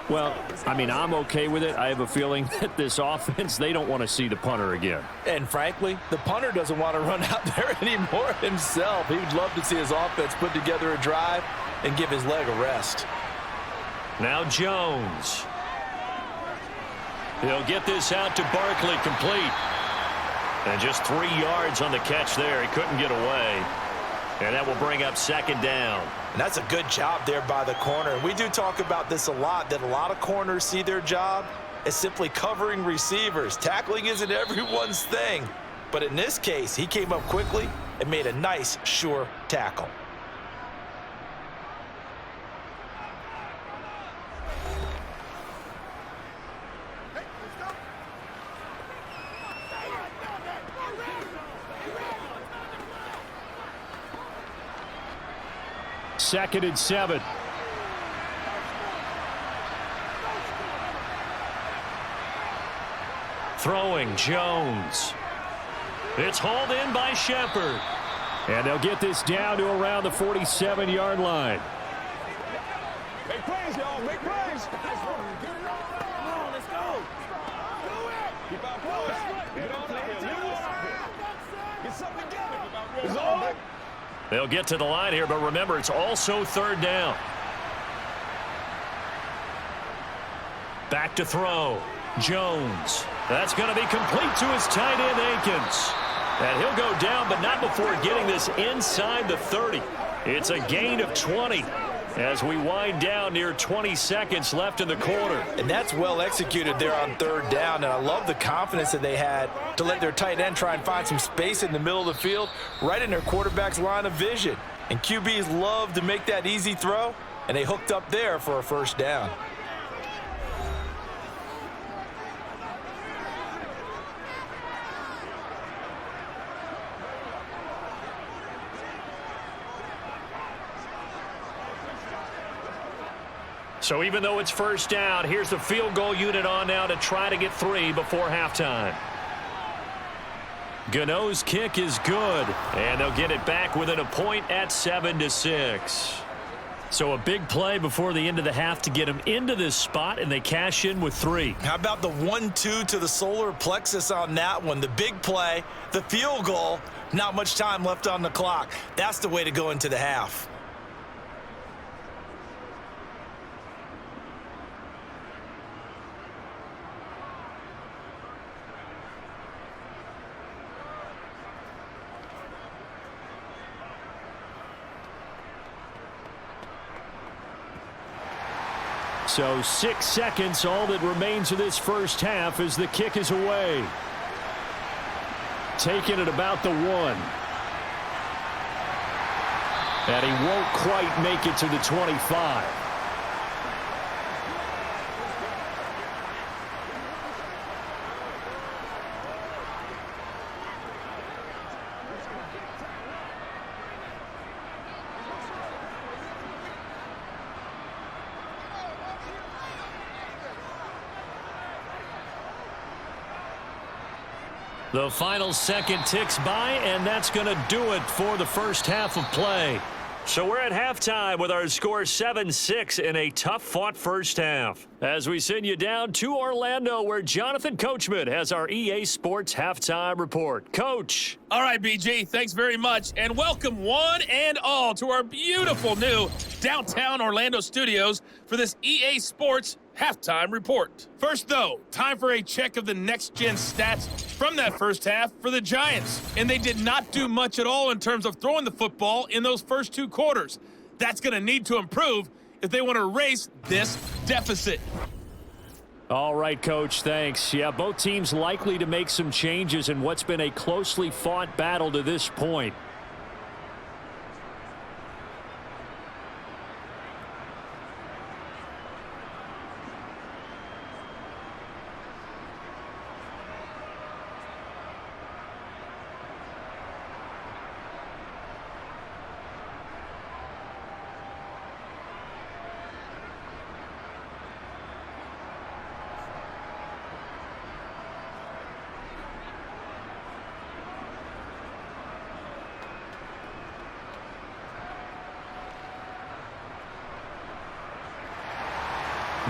Well, I mean, I'm okay with it. I have a feeling that this offense, they don't want to see the punter again. And frankly, the punter doesn't want to run out there anymore himself. He would love to see his offense put together a drive and give his leg a rest. Now Jones. He'll get this out to Barkley, complete. And just 3 yards on the catch there. He couldn't get away. And that will bring up 2nd down. And that's a good job there by the corner. We do talk about this a lot, that a lot of corners see their job as simply covering receivers. Tackling isn't everyone's thing. But in this case, he came up quickly and made a nice, sure tackle. Second and 7. Throwing Jones. It's hauled in by Shepard. And they'll get this down to around the 47-yard line. Make plays, y'all. Make plays. Come on, let's go. Do it. Keep our push. Get on there. Get something together. It's all right. They'll get to the line here, but remember, it's also 3rd down. Back to throw. Jones. That's going to be complete to his tight end, Akins. And he'll go down, but not before getting this inside the 30. It's a gain of 20 as we wind down near 20 seconds left in the quarter. And that's well executed there on 3rd down. And I love the confidence that they had to let their tight end try and find some space in the middle of the field, right in their quarterback's line of vision. And QBs love to make that easy throw, and they hooked up there for a 1st down. So even though it's 1st down, here's the field goal unit on now to try to get 3 before halftime. Gano's kick is good, and they'll get it back within a point at 7-6. So a big play before the end of the half to get them into this spot, and they cash in with 3. How about the 1-2 to the solar plexus on that one? The big play, the field goal, not much time left on the clock. That's the way to go into the half. So 6 seconds, all that remains of this first half as the kick is away. Taken at about the 1. And he won't quite make it to the 25. The final second ticks by, and that's going to do it for the first half of play. So we're at halftime with our score 7-6 in a tough-fought first half. As we send you down to Orlando, where Jonathan Coachman has our EA Sports Halftime Report. Coach. All right, BG, thanks very much. And welcome one and all to our beautiful new downtown Orlando studios for this EA Sports Halftime Report. First, though, time for a check of the next-gen stats from that first half for the Giants. And they did not do much at all in terms of throwing the football in those first two quarters. That's going to need to improve if they want to erase this deficit. All right, Coach, thanks. Yeah, both teams likely to make some changes in what's been a closely fought battle to this point.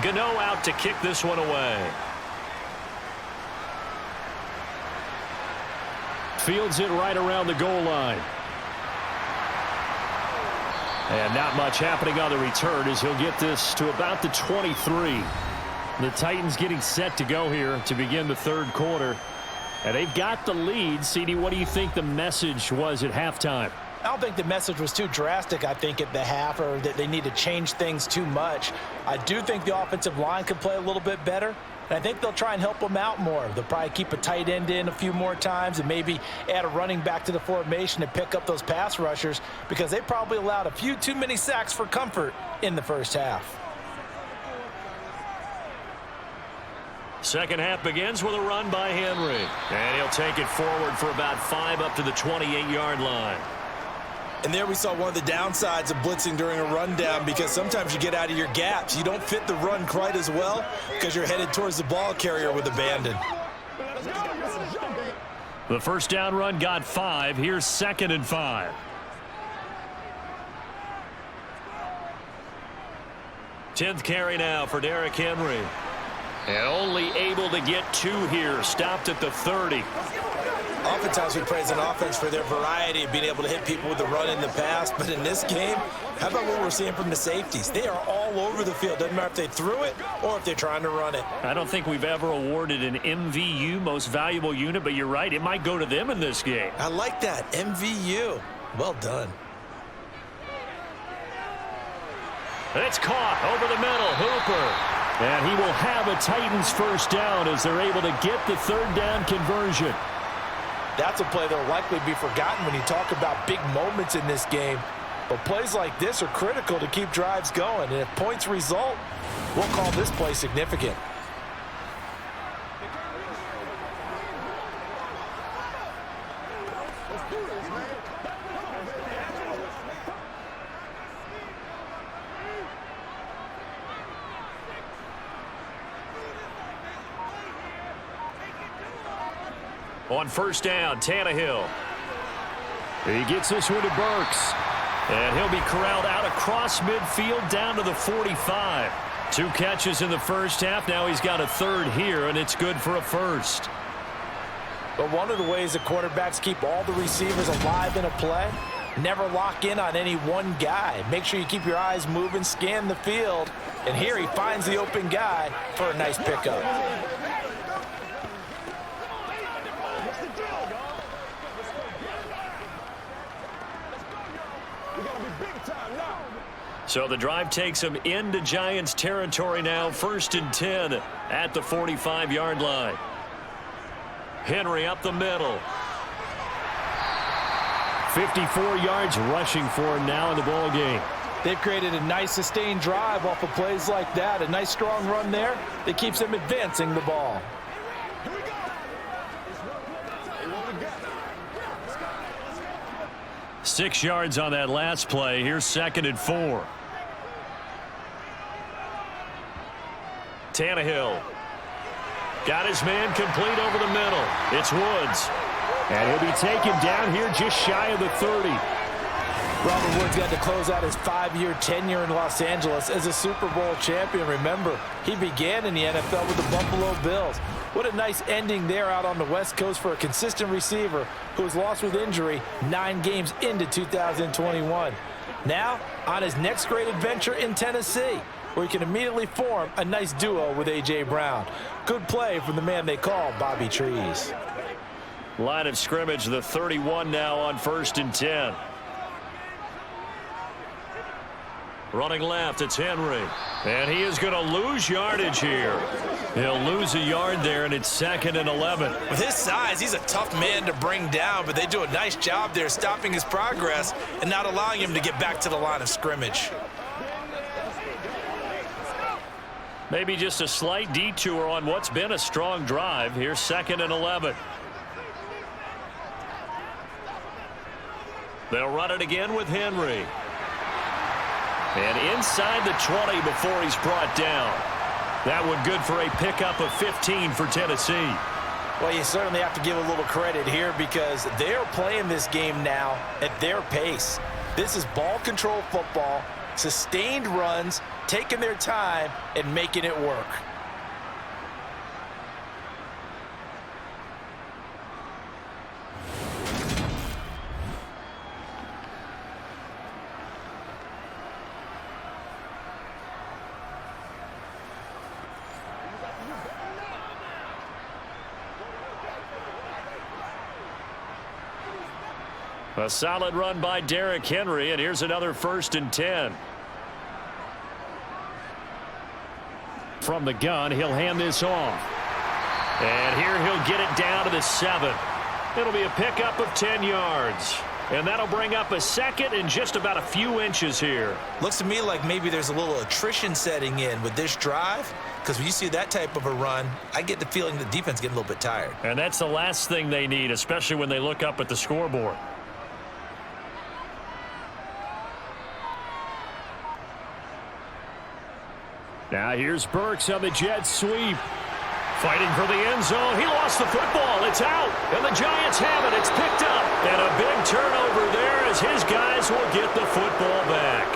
Gano out to kick this one away. Fields it right around the goal line. And not much happening on the return as he'll get this to about the 23. The Titans getting set to go here to begin the third quarter. And they've got the lead. CD, what do you think the message was at halftime? I don't think the message was too drastic, I think, at the half, or that they need to change things too much. I do think the offensive line could play a little bit better, and I think they'll try and help them out more. They'll probably keep a tight end in a few more times and maybe add a running back to the formation and pick up those pass rushers, because they probably allowed a few too many sacks for comfort in the first half. Second half begins with a run by Henry. And he'll take it forward for about 5 up to the 28-yard line. And there we saw one of the downsides of blitzing during a rundown, because sometimes you get out of your gaps. You don't fit the run quite as well because you're headed towards the ball carrier with abandon. The first down run got 5. Here's 2nd and 5. Tenth carry now for Derrick Henry. And only able to get 2 here. Stopped at the 30. Oftentimes we praise an offense for their variety of being able to hit people with the run in the past. But in this game, how about what we're seeing from the safeties? They are all over the field. Doesn't matter if they threw it or if they're trying to run it. I don't think we've ever awarded an MVU, most valuable unit, but you're right. It might go to them in this game. I like that. MVU. Well done. It's caught over the middle. Hooper. And he will have a Titans first down as they're able to get the third down conversion. That's a play that will likely be forgotten when you talk about big moments in this game. But plays like this are critical to keep drives going. And if points result, we'll call this play significant. On first down, Tannehill. He gets this one to Burks. And he'll be corralled out across midfield down to the 45. 2 catches in the first half. Now he's got a 3rd here, and it's good for a 1st. But one of the ways that quarterbacks keep all the receivers alive in a play, never lock in on any one guy. Make sure you keep your eyes moving, scan the field. And here he finds the open guy for a nice pickup. So the drive takes him into Giants territory now. 1st and 10 at the 45-yard line. Henry up the middle. 54 yards rushing for him now in the ball game. They've created a nice sustained drive off of plays like that. A nice strong run there that keeps them advancing the ball. 6 yards on that last play. Here's 2nd and 4. Tannehill. Got his man complete over the middle. It's Woods. And he'll be taken down here just shy of the 30. Robert Woods got to close out his 5-year tenure in Los Angeles as a Super Bowl champion. Remember, he began in the NFL with the Buffalo Bills. What a nice ending there out on the West Coast for a consistent receiver who was lost with injury 9 games into 2021. Now, on his next great adventure in Tennessee, where he can immediately form a nice duo with A.J. Brown. Good play from the man they call Bobby Trees. Line of scrimmage, the 31 now on 1st and 10. Running left, it's Henry. And he is going to lose yardage here. He'll lose a yard there, and it's 2nd and 11. With his size, he's a tough man to bring down, but they do a nice job there stopping his progress and not allowing him to get back to the line of scrimmage. Maybe just a slight detour on what's been a strong drive. Here's 2nd and 11. They'll run it again with Henry. And inside the 20 before he's brought down. That one good for a pickup of 15 for Tennessee. Well, you certainly have to give a little credit here because they're playing this game now at their pace. This is ball control football, sustained runs, taking their time and making it work. A solid run by Derrick Henry, and here's another 1st and 10. From the gun, he'll hand this off. And here he'll get it down to the 7. It'll be a pickup of 10 yards. And that'll bring up a 2nd and just about a few inches here. Looks to me like maybe there's a little attrition setting in with this drive, because when you see that type of a run, I get the feeling the defense getting a little bit tired. And that's the last thing they need, especially when they look up at the scoreboard. Now here's Burks on the jet sweep. Fighting for the end zone. He lost the football. It's out. And the Giants have it. It's picked up. And a big turnover there as his guys will get the football back.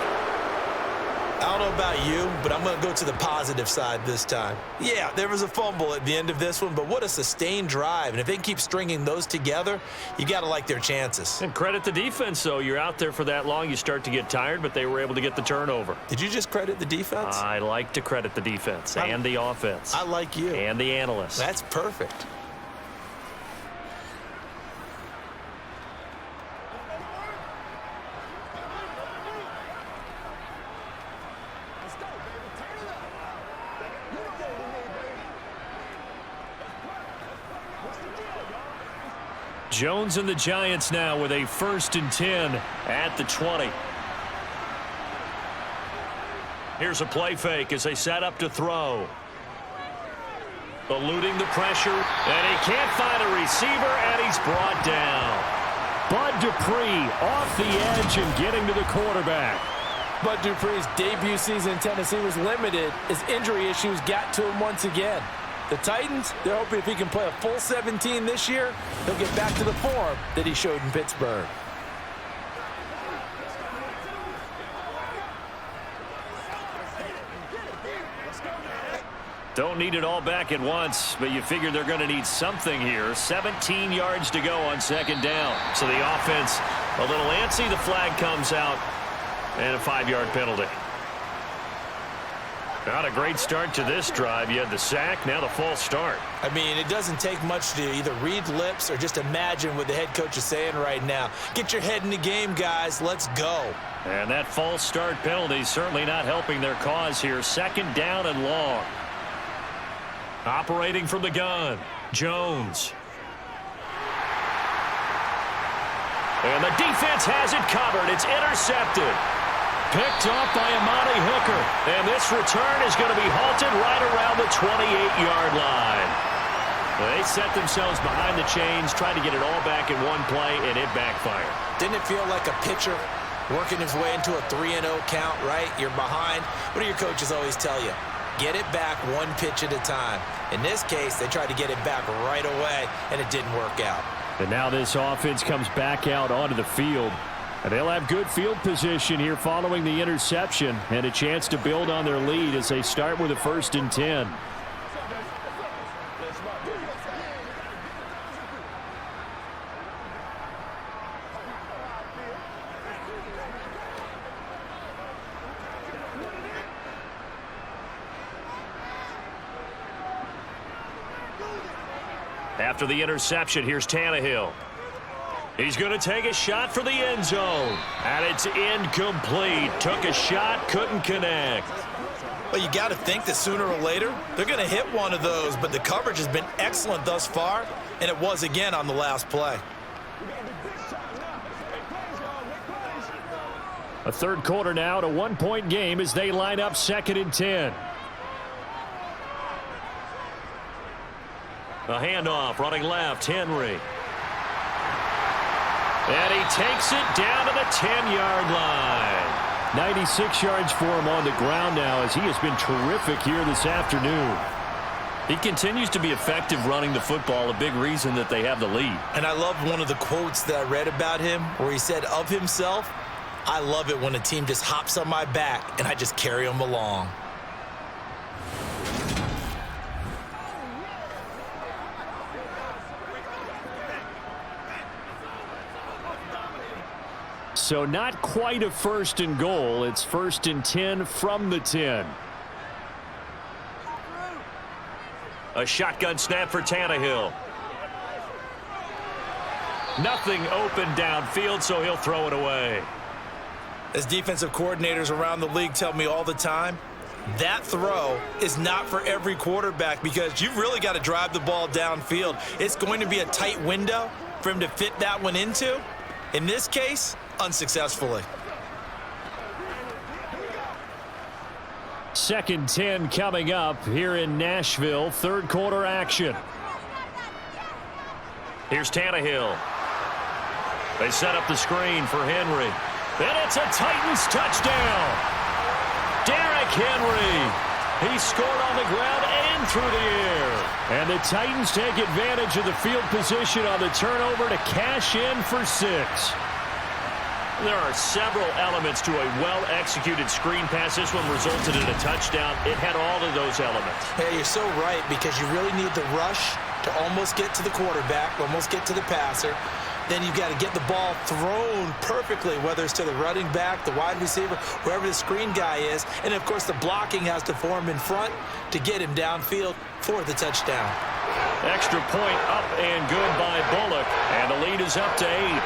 I don't know about you, but I'm going to go to the positive side this time. Yeah, there was a fumble at the end of this one, but what a sustained drive. And if they can keep stringing those together, you got to like their chances. And credit the defense, though. You're out there for that long, you start to get tired, but they were able to get the turnover. Did you just credit the defense? I like to credit the defense and the offense. I like you. And the analysts. That's perfect. Jones and the Giants now with a 1st and 10 at the 20. Here's a play fake as they set up to throw. Eluding the pressure, and he can't find a receiver, and he's brought down. Bud Dupree off the edge and getting to the quarterback. Bud Dupree's debut season in Tennessee was limited as injury issues got to him once again. The Titans, they're hoping if he can play a full 17 this year, he'll get back to the form that he showed in Pittsburgh. Don't need it all back at once, but you figure they're going to need something here. 17 yards to go on 2nd down. So the offense a little antsy. The flag comes out, and a 5-yard penalty. Not a great start to this drive. You had the sack, now the false start. I mean, it doesn't take much to either read lips or just imagine what the head coach is saying right now. Get your head in the game, guys. Let's go. And that false start penalty certainly not helping their cause here. 2nd down and long. Operating from the gun, Jones. And the defense has it covered. It's intercepted. Picked off by Amani Hooker. And this return is going to be halted right around the 28-yard line. They set themselves behind the chains, trying to get it all back in one play, and it backfired. Didn't it feel like a pitcher working his way into a 3-0 count, right? You're behind. What do your coaches always tell you? Get it back one pitch at a time. In this case, they tried to get it back right away, and it didn't work out. And now this offense comes back out onto the field. And they'll have good field position here following the interception and a chance to build on their lead as they start with a 1st and 10. After the interception, here's Tannehill. He's going to take a shot for the end zone. And it's incomplete. Took a shot, couldn't connect. Well, you got to think that sooner or later, they're going to hit one of those, but the coverage has been excellent thus far, and it was again on the last play. A 3rd quarter now, to 1-point game as they line up 2nd and 10. A handoff, running left, Henry. And he takes it down to the 10-yard line. 96 yards for him on the ground now as he has been terrific here this afternoon. He continues to be effective running the football, a big reason that they have the lead. And I love one of the quotes that I read about him where he said of himself, "I love it when a team just hops on my back and I just carry them along." So not quite a 1st and goal. It's 1st and 10 from the 10. A shotgun snap for Tannehill. Nothing open downfield, so he'll throw it away. As defensive coordinators around the league tell me all the time, that throw is not for every quarterback because you've really got to drive the ball downfield. It's going to be a tight window for him to fit that one into. In this case, unsuccessfully. 2nd 10 coming up here in Nashville. 3rd quarter action. Here's Tannehill. They set up the screen for Henry. And it's a Titans touchdown. Derrick Henry. He scored on the ground and through the air. And the Titans take advantage of the field position on the turnover to cash in for 6. There are several elements to a well-executed screen pass. This one resulted in a touchdown. It had all of those elements. Hey, you're so right because you really need the rush to almost get to the quarterback, almost get to the passer. Then you've got to get the ball thrown perfectly, whether it's to the running back, the wide receiver, wherever the screen guy is. And, of course, the blocking has to form in front to get him downfield for the touchdown. Extra point up and good by Bullock. And the lead is up to 8.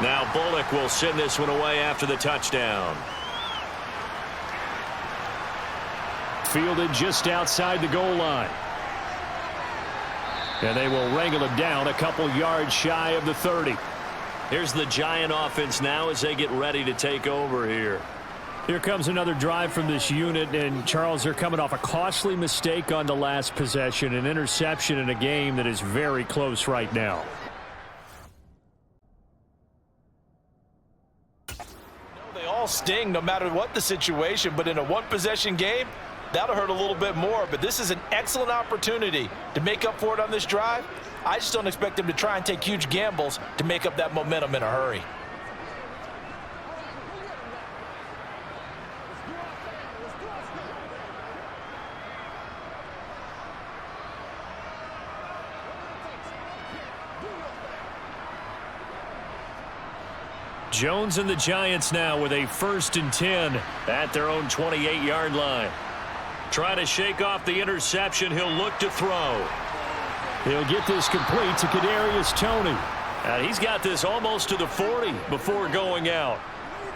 Now Bullock will send this one away after the touchdown. Fielded just outside the goal line. And they will wrangle him down a couple yards shy of the 30. Here's the Giant offense now as they get ready to take over here. Here comes another drive from this unit, and Charles, they're coming off a costly mistake on the last possession, an interception in a game that is very close right now. They all sting no matter what the situation, but in a one-possession game, that'll hurt a little bit more. But this is an excellent opportunity to make up for it on this drive. I just don't expect them to try and take huge gambles to make up that momentum in a hurry. Jones and the Giants now with a 1st and 10 at their own 28-yard line. Trying to shake off the interception. He'll look to throw. He'll get this complete to Kadarius Toney. And he's got this almost to the 40 before going out.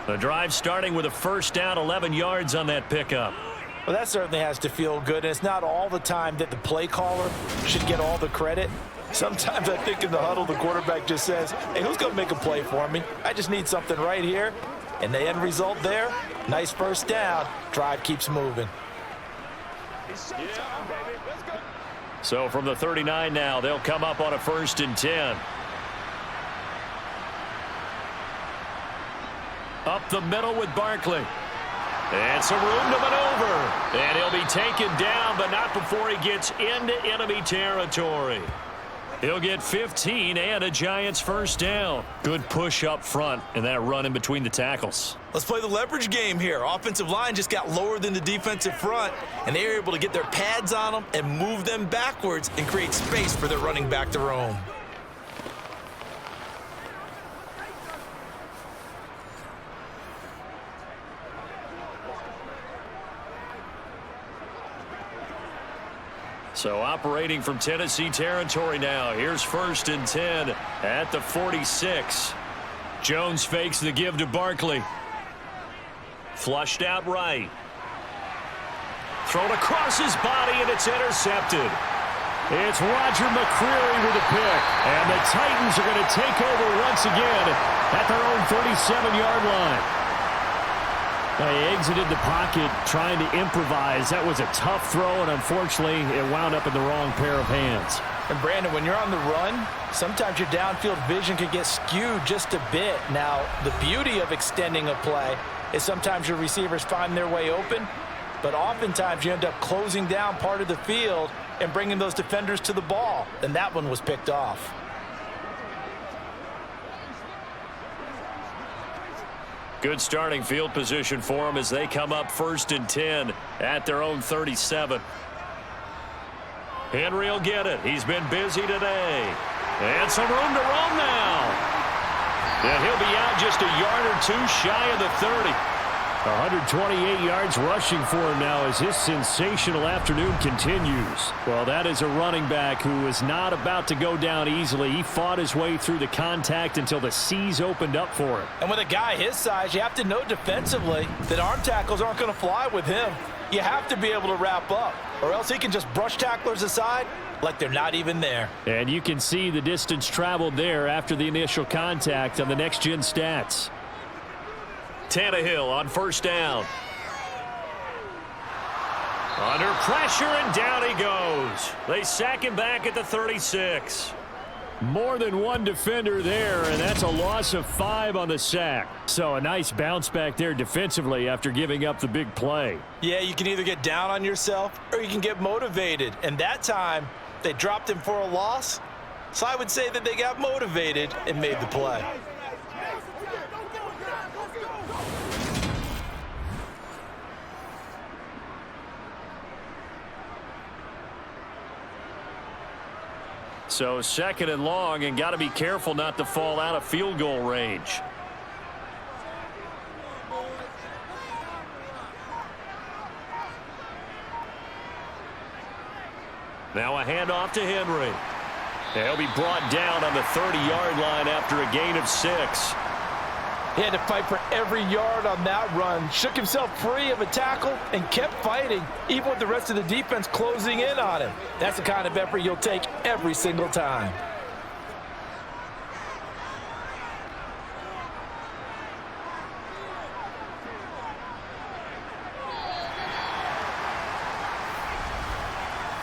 The drive starting with a first down, 11 yards on that pickup. Well, that certainly has to feel good. And it's not all the time that the play caller should get all the credit. Sometimes I think in the huddle, the quarterback just says, hey, who's going to make a play for me? I just need something right here. And the end result there, nice first down. Drive keeps moving. So from the 39 now, they'll come up on a 1st and 10. Up the middle with Barkley. And some room to maneuver. And he'll be taken down, but not before he gets into enemy territory. He'll get 15 and a Giants first down. Good push up front and that run in between the tackles. Let's play the leverage game here. Offensive line just got lower than the defensive front, and they were able to get their pads on them and move them backwards and create space for their running back to roam. So operating from Tennessee territory now. Here's 1st and 10 at the 46. Jones fakes the give to Barkley. Flushed out right. Thrown across his body, and it's intercepted. It's Roger McCreary with a pick. And the Titans are going to take over once again at their own 37-yard line. They exited the pocket trying to improvise. That was a tough throw, and unfortunately, it wound up in the wrong pair of hands. And Brandon, when you're on the run, sometimes your downfield vision can get skewed just a bit. Now, the beauty of extending a play is sometimes your receivers find their way open, but oftentimes you end up closing down part of the field and bringing those defenders to the ball, and that one was picked off. Good starting field position for them as they come up 1st and 10 at their own 37. Henry will get it. He's been busy today. And some room to roam now. And he'll be out just a yard or two shy of the 30. 128 yards rushing for him now as his sensational afternoon continues. Well, that is a running back who is not about to go down easily. He fought his way through the contact until the seas opened up for him. And with a guy his size, you have to know defensively that arm tackles aren't going to fly with him. You have to be able to wrap up, or else he can just brush tacklers aside like they're not even there. And you can see the distance traveled there after the initial contact on the next-gen stats. Tannehill on 1st down. Under pressure, and down he goes. They sack him back at the 36. More than one defender there, and that's a loss of 5 on the sack. So a nice bounce back there defensively after giving up the big play. Yeah, you can either get down on yourself or you can get motivated. And that time, they dropped him for a loss. So I would say that they got motivated and made the play. So 2nd and long, and got to be careful not to fall out of field goal range. Now a handoff to Henry. He'll be brought down on the 30-yard line after a gain of 6. He had to fight for every yard on that run. Shook himself free of a tackle and kept fighting, even with the rest of the defense closing in on him. That's the kind of effort you'll take every single time.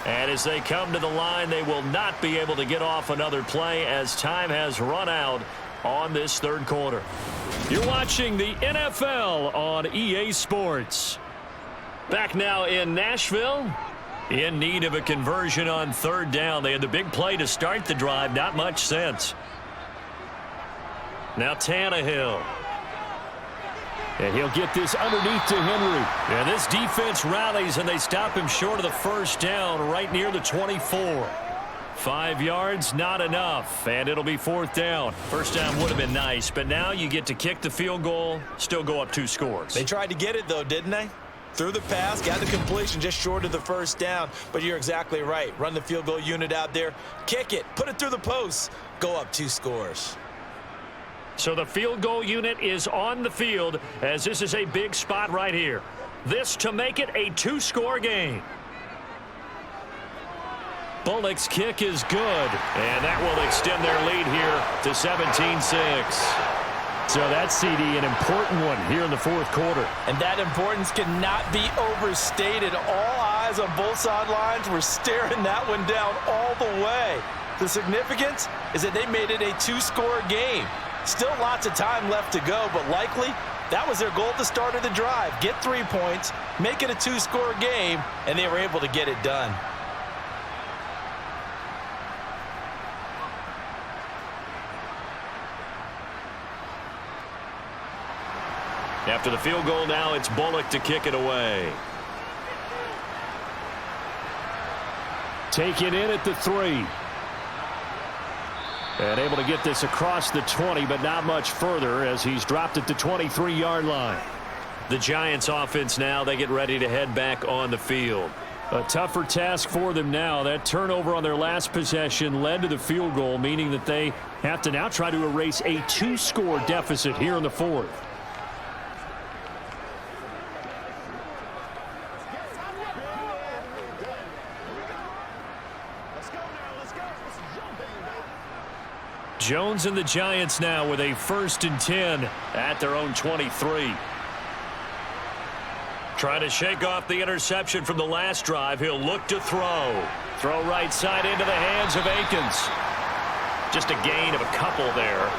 And as they come to the line, they will not be able to get off another play as time has run out on this 3rd quarter. You're watching the NFL on EA Sports. Back now in Nashville. In need of a conversion on 3rd down. They had the big play to start the drive. Not much sense. Now Tannehill. And he'll get this underneath to Henry. And this defense rallies, and they stop him short of the 1st down right near the 24. 5 yards, not enough, and it'll be 4th down. 1st down would have been nice, but now you get to kick the field goal, still go up 2 scores. They tried to get it, though, didn't they? Threw the pass, got the completion just short of the first down, but you're exactly right. Run the field goal unit out there, kick it, put it through the posts, go up 2 scores. So the field goal unit is on the field as this is a big spot right here. This to make it a 2-score game. Bullock's kick is good, and that will extend their lead here to 17-6. So that CD, an important one here in the fourth quarter. And that importance cannot be overstated. All eyes on both sidelines were staring that one down all the way. The significance is that they made it a 2-score game. Still lots of time left to go, but likely that was their goal at the start of the drive. Get 3 points, make it a 2-score game, and they were able to get it done. After the field goal now, it's Bullock to kick it away. Taken in at the 3. And able to get this across the 20, but not much further as he's dropped at the 23-yard line. The Giants offense now, they get ready to head back on the field. A tougher task for them now. That turnover on their last possession led to the field goal, meaning that they have to now try to erase a 2-score deficit here in the fourth. Jones and the Giants now with a 1st and 10 at their own 23. Trying to shake off the interception from the last drive. He'll look to throw. Throw right side into the hands of Akins. Just a gain of a couple there,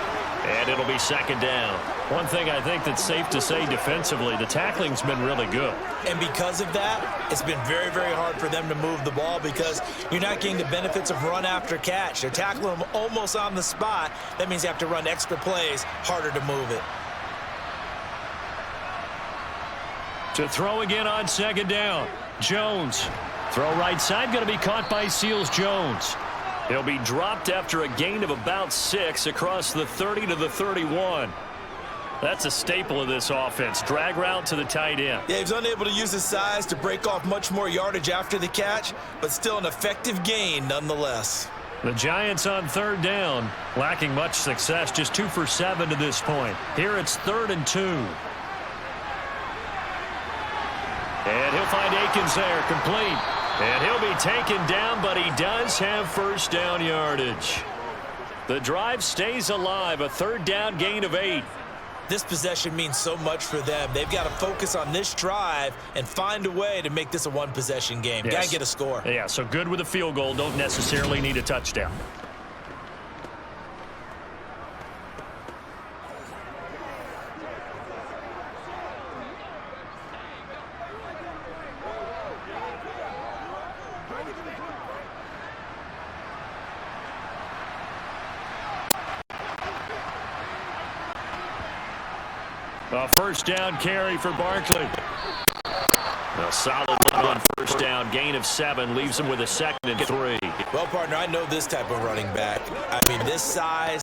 and it'll be 2nd down. One thing I think that's safe to say defensively, the tackling's been really good. And because of that, it's been very, very hard for them to move the ball because you're not getting the benefits of run after catch. They're tackling them almost on the spot. That means you have to run extra plays, harder to move it. To throw again on 2nd down. Jones. Throw right side, going to be caught by Seals Jones. He'll be dropped after a gain of about 6 across the 30 to the 31. That's a staple of this offense. Drag route to the tight end. Yeah, he's unable to use his size to break off much more yardage after the catch, but still an effective gain nonetheless. The Giants on 3rd down, lacking much success, just 2 for 7 to this point. Here it's 3rd and 2. And he'll find Akins there, complete. And he'll be taken down, but he does have 1st down yardage. The drive stays alive, a 3rd down gain of 8. This possession means so much for them. They've got to focus on this drive and find a way to make this a 1-possession game. Yes. Got to get a score. Yeah, so good with a field goal. Don't necessarily need a touchdown. A 1st down carry for Barkley. A solid one on 1st down. Gain of 7 leaves him with a 2nd and 3. Well, partner, I know this type of running back. I mean, this size,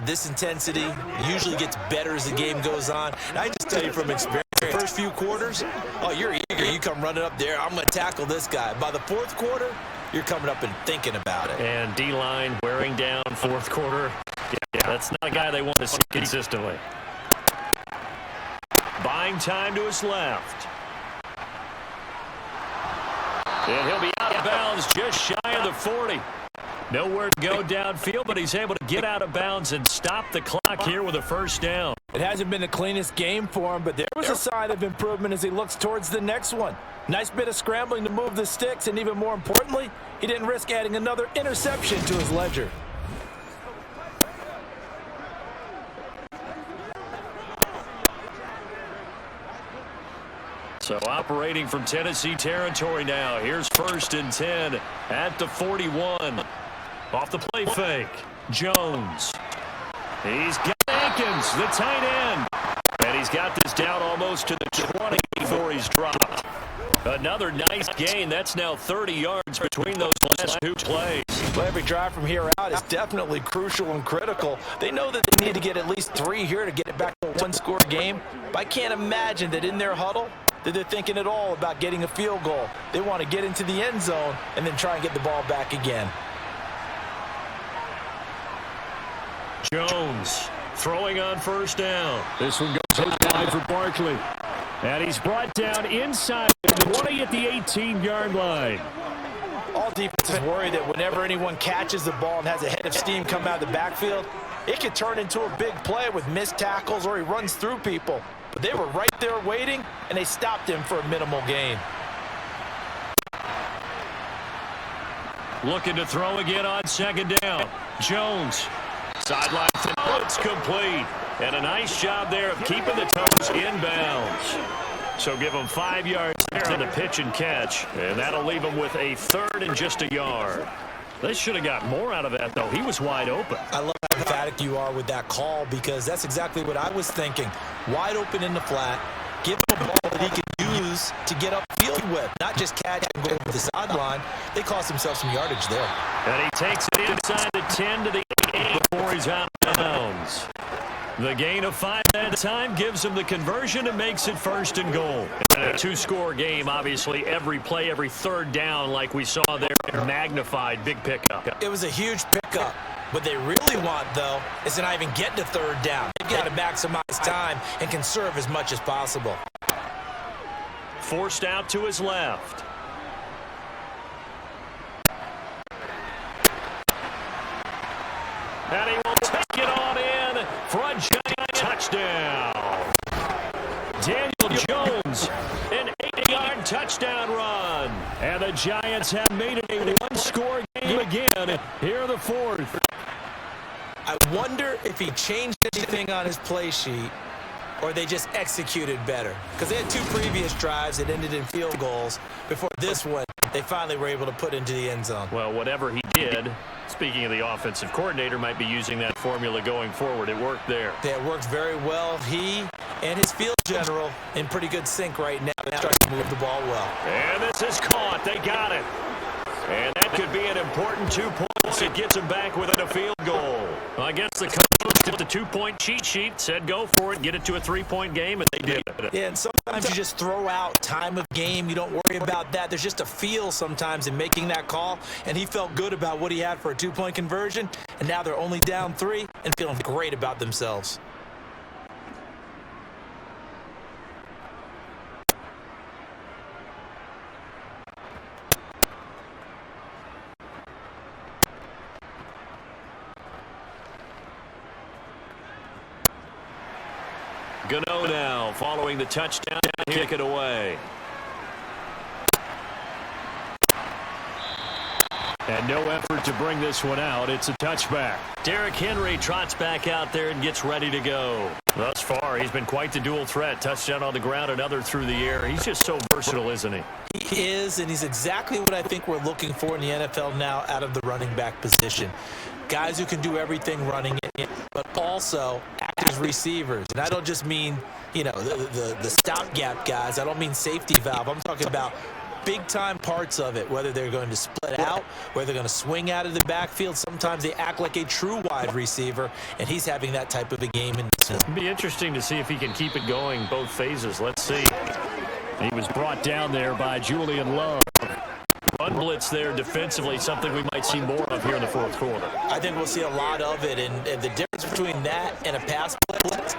this intensity usually gets better as the game goes on. And I just tell you from experience, the first few quarters, oh, you're eager. You come running up there. I'm going to tackle this guy. By the 4th quarter, you're coming up and thinking about it. And D-line wearing down 4th quarter. Yeah, that's not a guy they want to see consistently. Buying time to his left. And he'll be out of bounds just shy of the 40. Nowhere to go downfield, but he's able to get out of bounds and stop the clock here with a 1st down. It hasn't been the cleanest game for him, but there was a sign of improvement as he looks towards the next one. Nice bit of scrambling to move the sticks, and even more importantly, he didn't risk adding another interception to his ledger. So operating from Tennessee territory now. Here's 1st and 10 at the 41. Off the play fake. Jones. He's got Akins, the tight end. And he's got this down almost to the 20 before he's dropped. Another nice gain. That's now 30 yards between those last 2 plays. Well, every drive from here out is definitely crucial and critical. They know that they need to get at least 3 here to get it back to a 1-score game. But I can't imagine that in their huddle, that they're thinking at all about getting a field goal. They want to get into the end zone and then try and get the ball back again. Jones throwing on first down. This one goes inside for Barkley. And he's brought down inside the 20 at the 18-yard line. All defenses worry that whenever anyone catches the ball and has a head of steam come out of the backfield, it could turn into a big play with missed tackles or he runs through people. But they were right there waiting, and they stopped him for a minimal gain. Looking to throw again on second down. Jones. Sideline to it's complete. And a nice job there of keeping the toes inbounds. So give him 5 yards there on the pitch and catch. And that'll leave him with a third and just a yard. They should have got more out of that, though. He was wide open. I love how emphatic you are with that call because that's exactly what I was thinking. Wide open in the flat. Give him a ball that he can use to get upfield with, not just catch and go over the sideline. They cost themselves some yardage there. And he takes it inside the 10 to the 8 before he's out of bounds. The gain of 5 at a time gives him the conversion and makes it 1st and goal. In a 2-score game, obviously, every play, every third down, like we saw there, magnified, big pickup. It was a huge pickup. What they really want, though, is to not even get to third down. They've got to maximize time and conserve as much as possible. Forced out to his left. And he will take it on in for a giant touchdown. Daniel Jones, an 8-yard touchdown run. And the Giants have made it a 1-score game again. Here are the 4th. I wonder if he changed anything on his play sheet or they just executed better. Because they had 2 previous drives that ended in field goals. Before this one, they finally were able to put into the end zone. Well, whatever he did, speaking of the offensive coordinator, might be using that formula going forward. It worked there. Yeah, it worked very well. He and his field general in pretty good sync right now. They're starting to move the ball well. And this is caught. They got it. And that could be an important 2 points. It gets him back within a field goal. Well, I guess the coach did the 2-point cheat sheet, said go for it, get it to a 3-point game, and they did it. Yeah, and sometimes you just throw out time of game. You don't worry about that. There's just a feel sometimes in making that call, and he felt good about what he had for a 2-point conversion, and now they're only down 3 and feeling great about themselves. Gano now following the touchdown, kick it away. And no effort to bring this one out. It's a touchback. Derrick Henry trots back out there and gets ready to go. Thus far, he's been quite the dual threat. Touchdown on the ground, another through the air. He's just so versatile, isn't he? He is, and he's exactly what I think we're looking for in the NFL now out of the running back position. Guys who can do everything running it, but also act as receivers. And I don't just mean, you know, the stopgap guys. I don't mean safety valve. I'm talking about big-time parts of it, whether they're going to split out, whether they're going to swing out of the backfield. Sometimes they act like a true wide receiver, and he's having that type of a game in this one. It'll be interesting to see if he can keep it going both phases. Let's see. He was brought down there by Julian Love. Run blitz there defensively, something we might see more of here in the 4th quarter. I think we'll see a lot of it, and the difference between that and a pass blitz,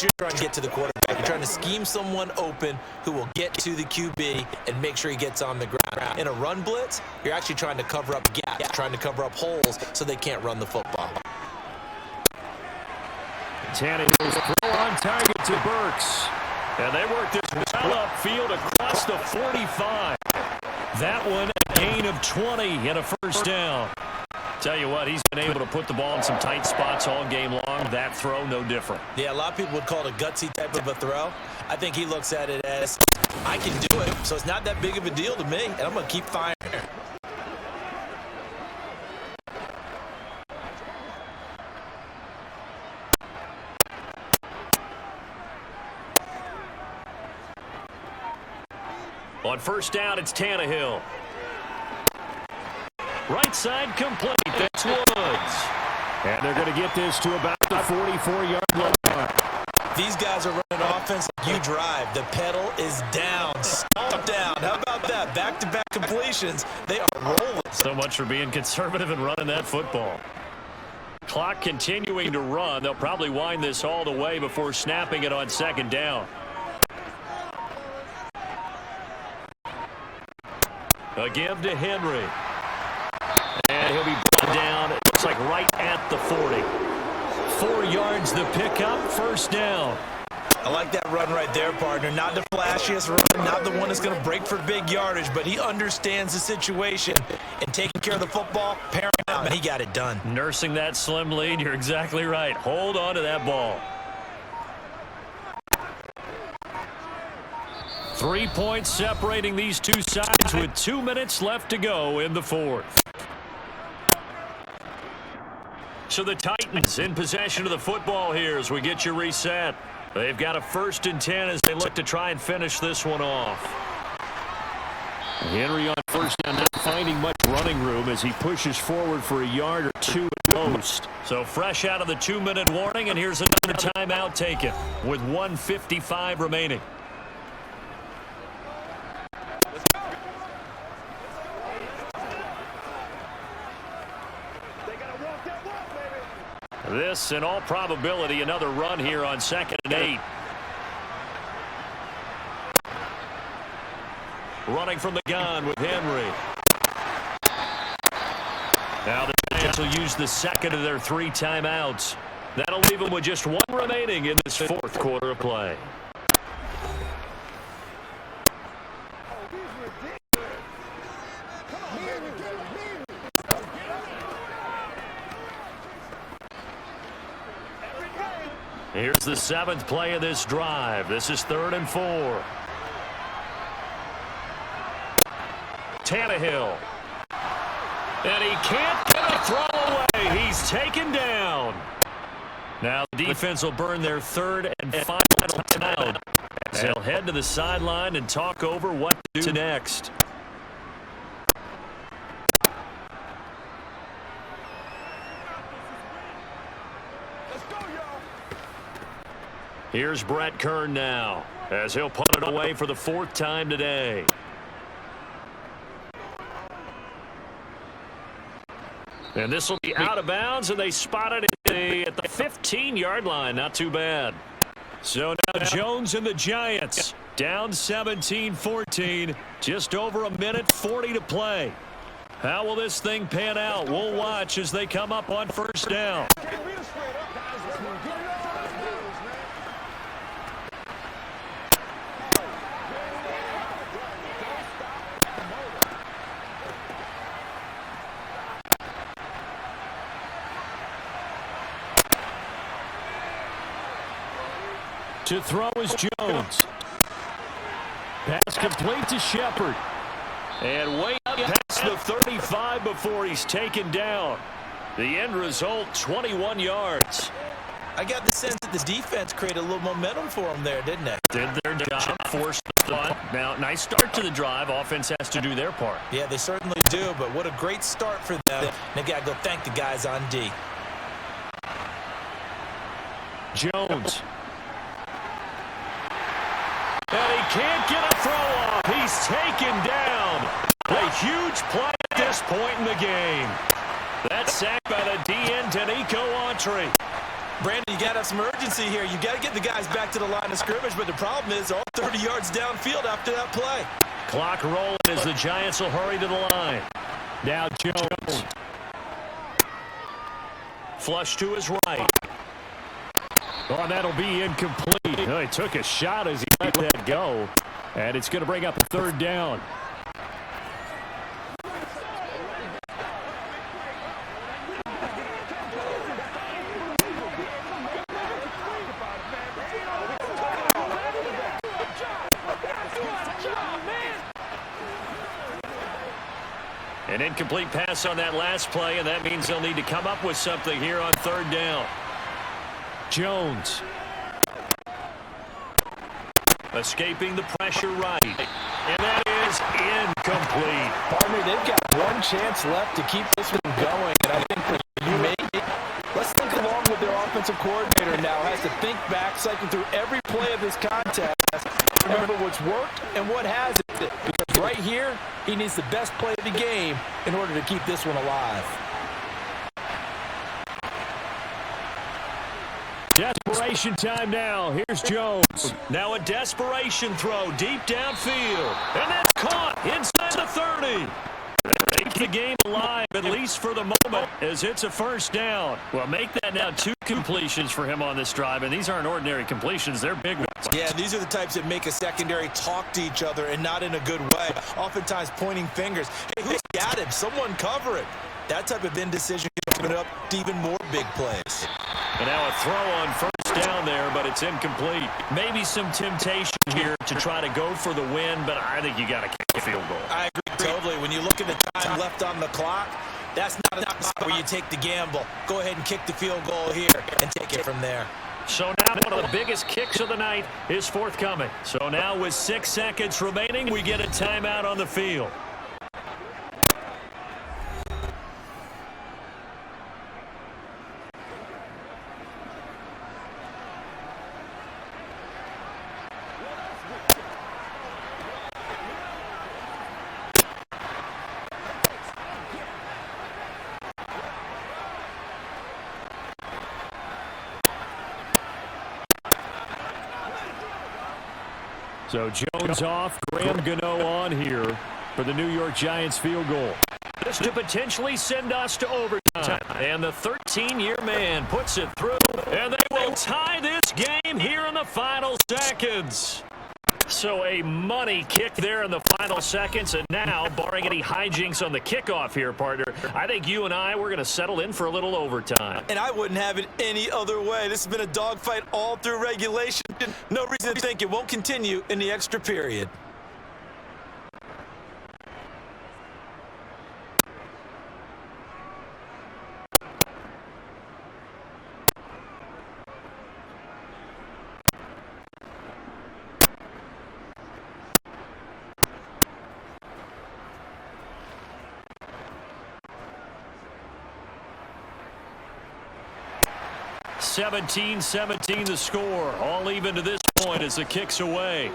you're trying to get to the quarterback. You're trying to scheme someone open who will get to the QB and make sure he gets on the ground. In a run blitz, you're actually trying to cover up gaps, trying to cover up holes so they can't run the football. Tannehill's throw on target to Burks. And they work this well upfield across the 45. That one, a gain of 20 and a first down. Tell you what, he's been able to put the ball in some tight spots all game long. That throw, no different. Yeah, a lot of people would call it a gutsy type of a throw. I think he looks at it as, I can do it, so it's not that big of a deal to me, and I'm going to keep firing. On first down, it's Tannehill. Right side complete. That's Woods. And they're going to get this to about the 44-yard line. These guys are running offense like you drive. The pedal is down. fourth down. How about that? Back-to-back completions. They are rolling. So much for being conservative and running that football. Clock continuing to run. They'll probably wind this all the way before snapping it on second down. A give to Henry. And he'll be brought down, it looks like right at the 40. 4 yards the pickup, first down. I like that run right there, partner. Not the flashiest run, not the one that's going to break for big yardage, but he understands the situation. And taking care of the football, paramount, and he got it done. Nursing that slim lead, you're exactly right. Hold on to that ball. 3 points separating these two sides with 2 minutes left to go in the fourth. So the Titans in possession of the football here as we get you reset. They've got a 1st and 10 as they look to try and finish this one off. Henry on first down, not finding much running room as he pushes forward for a yard or two at most. So fresh out of the 2-minute warning, and here's another timeout taken with 1:55 remaining. This, in all probability, another run here on 2nd and 8. Running from the gun with Henry. Now the Giants will use the second of their 3 timeouts. That'll leave them with just 1 remaining in this 4th quarter of play. Here's the 7th play of this drive. This is 3rd and 4. Tannehill. And he can't get a throw away. He's taken down. Now the defense will burn their 3rd and final timeout. They'll head to the sideline and talk over what to do next. Here's Brett Kern now as he'll punt it away for the 4th time today. And this will be out of bounds, and they spotted it at the 15-yard line. Not too bad. So now Jones and the Giants down 17-14. Just over 1:40 to play. How will this thing pan out? We'll watch as they come up on 1st down. To throw is Jones. Pass complete to Shepard. And way up past the 35 before he's taken down. The end result, 21 yards. I got the sense that the defense created a little momentum for them there, didn't it? Did their job, forced the punt. Now, nice start to the drive. Offense has to do their part. Yeah, they certainly do, but what a great start for them. They got to go thank the guys on D. Jones. And he can't get a throw off. He's taken down. A huge play at this point in the game. That's sacked by the DN, Danico Autry. Brandon, you got to have some urgency here. You got to get the guys back to the line of scrimmage, but the problem is all 30 yards downfield after that play. Clock rolling as the Giants will hurry to the line. Now Jones. Flush to his right. Oh, that'll be incomplete. Oh, he took a shot as he let that go. And it's going to bring up a 3rd down. An incomplete pass on that last play, and that means they'll need to come up with something here on 3rd down. Jones. Escaping the pressure right. And that is incomplete. Partner, they've got 1 chance left to keep this one going, and I think that you may. Let's think along with their offensive coordinator return now has to think back, cycle through every play of this contest, remember what's worked and what hasn't. Because right here, he needs the best play of the game in order to keep this one alive. Desperation time now. Here's Jones. Now a desperation throw deep downfield. And that's caught inside the 30. Keep the game alive, at least for the moment, as it's a first down. Well, make that now 2 completions for him on this drive, and these aren't ordinary completions. They're big ones. Yeah, these are the types that make a secondary talk to each other and not in a good way. Oftentimes pointing fingers. Hey, who's got him? Someone cover it. That type of indecision can open up to even more big plays. And now a throw on first down there, but it's incomplete. Maybe some temptation here to try to go for the win, but I think you got to kick a field goal. I agree totally. When you look at the time left on the clock, that's not a spot where you take the gamble. Go ahead and kick the field goal here and take it from there. So now one of the biggest kicks of the night is forthcoming. So now with 6 seconds remaining, we get a timeout on the field. So Jones off, Graham Gano on here for the New York Giants field goal. This to potentially send us to overtime. And the 13-year man puts it through, and they will tie this game here in the final seconds. So a money kick there in the final seconds, and now, barring any hijinks on the kickoff here, partner, I think you and we're going to settle in for a little overtime. And I wouldn't have it any other way. This has been a dogfight all through regulation. No reason to think it won't continue in the extra period. (17-17) the score. All even to this point as the kick's away.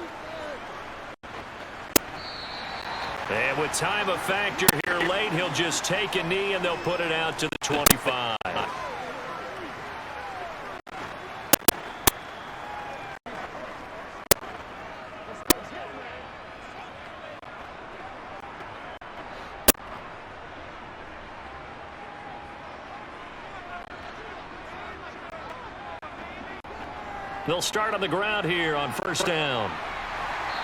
And with time a factor here late, he'll just take a knee and they'll put it out to the 25. They'll start on the ground here on first down.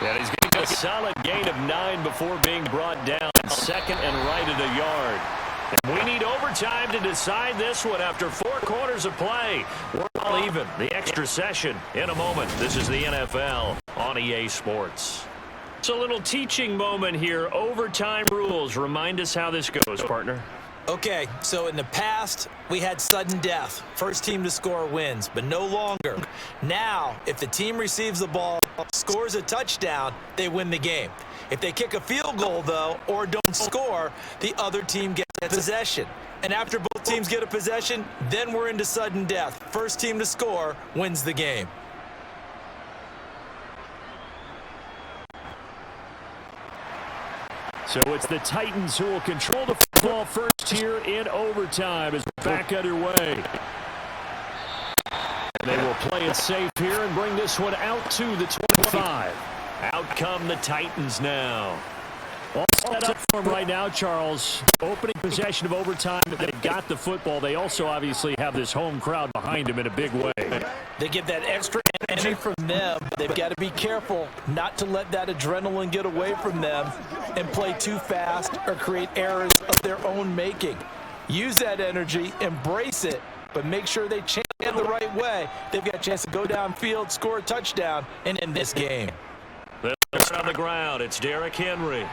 And he's getting a solid gain of 9 before being brought down. Second and right at a yard. And we need overtime to decide this one after 4 quarters of play. We're all even. The extra session in a moment. This is the NFL on EA Sports. It's a little teaching moment here. Overtime rules. Remind us how this goes, partner. Okay, so in the past, we had sudden death. First team to score wins, but no longer. Now, if the team receives the ball, scores a touchdown, they win the game. If they kick a field goal, though, or don't score, the other team gets possession. And after both teams get a possession, then we're into sudden death. First team to score wins the game. So it's the Titans who will control the football first here in overtime as we're back underway. They will play it safe here and bring this one out to the 25. Out come the Titans now. All set up for them right now, Charles. Opening possession of overtime. They've got the football. They also obviously have this home crowd behind them in a big way. They get that extra energy from them. They've got to be careful not to let that adrenaline get away from them and play too fast or create errors of their own making. Use that energy, embrace it, but make sure they chant it the right way. They've got a chance to go downfield, score a touchdown, and end this game. They're on the ground. It's Derrick Henry.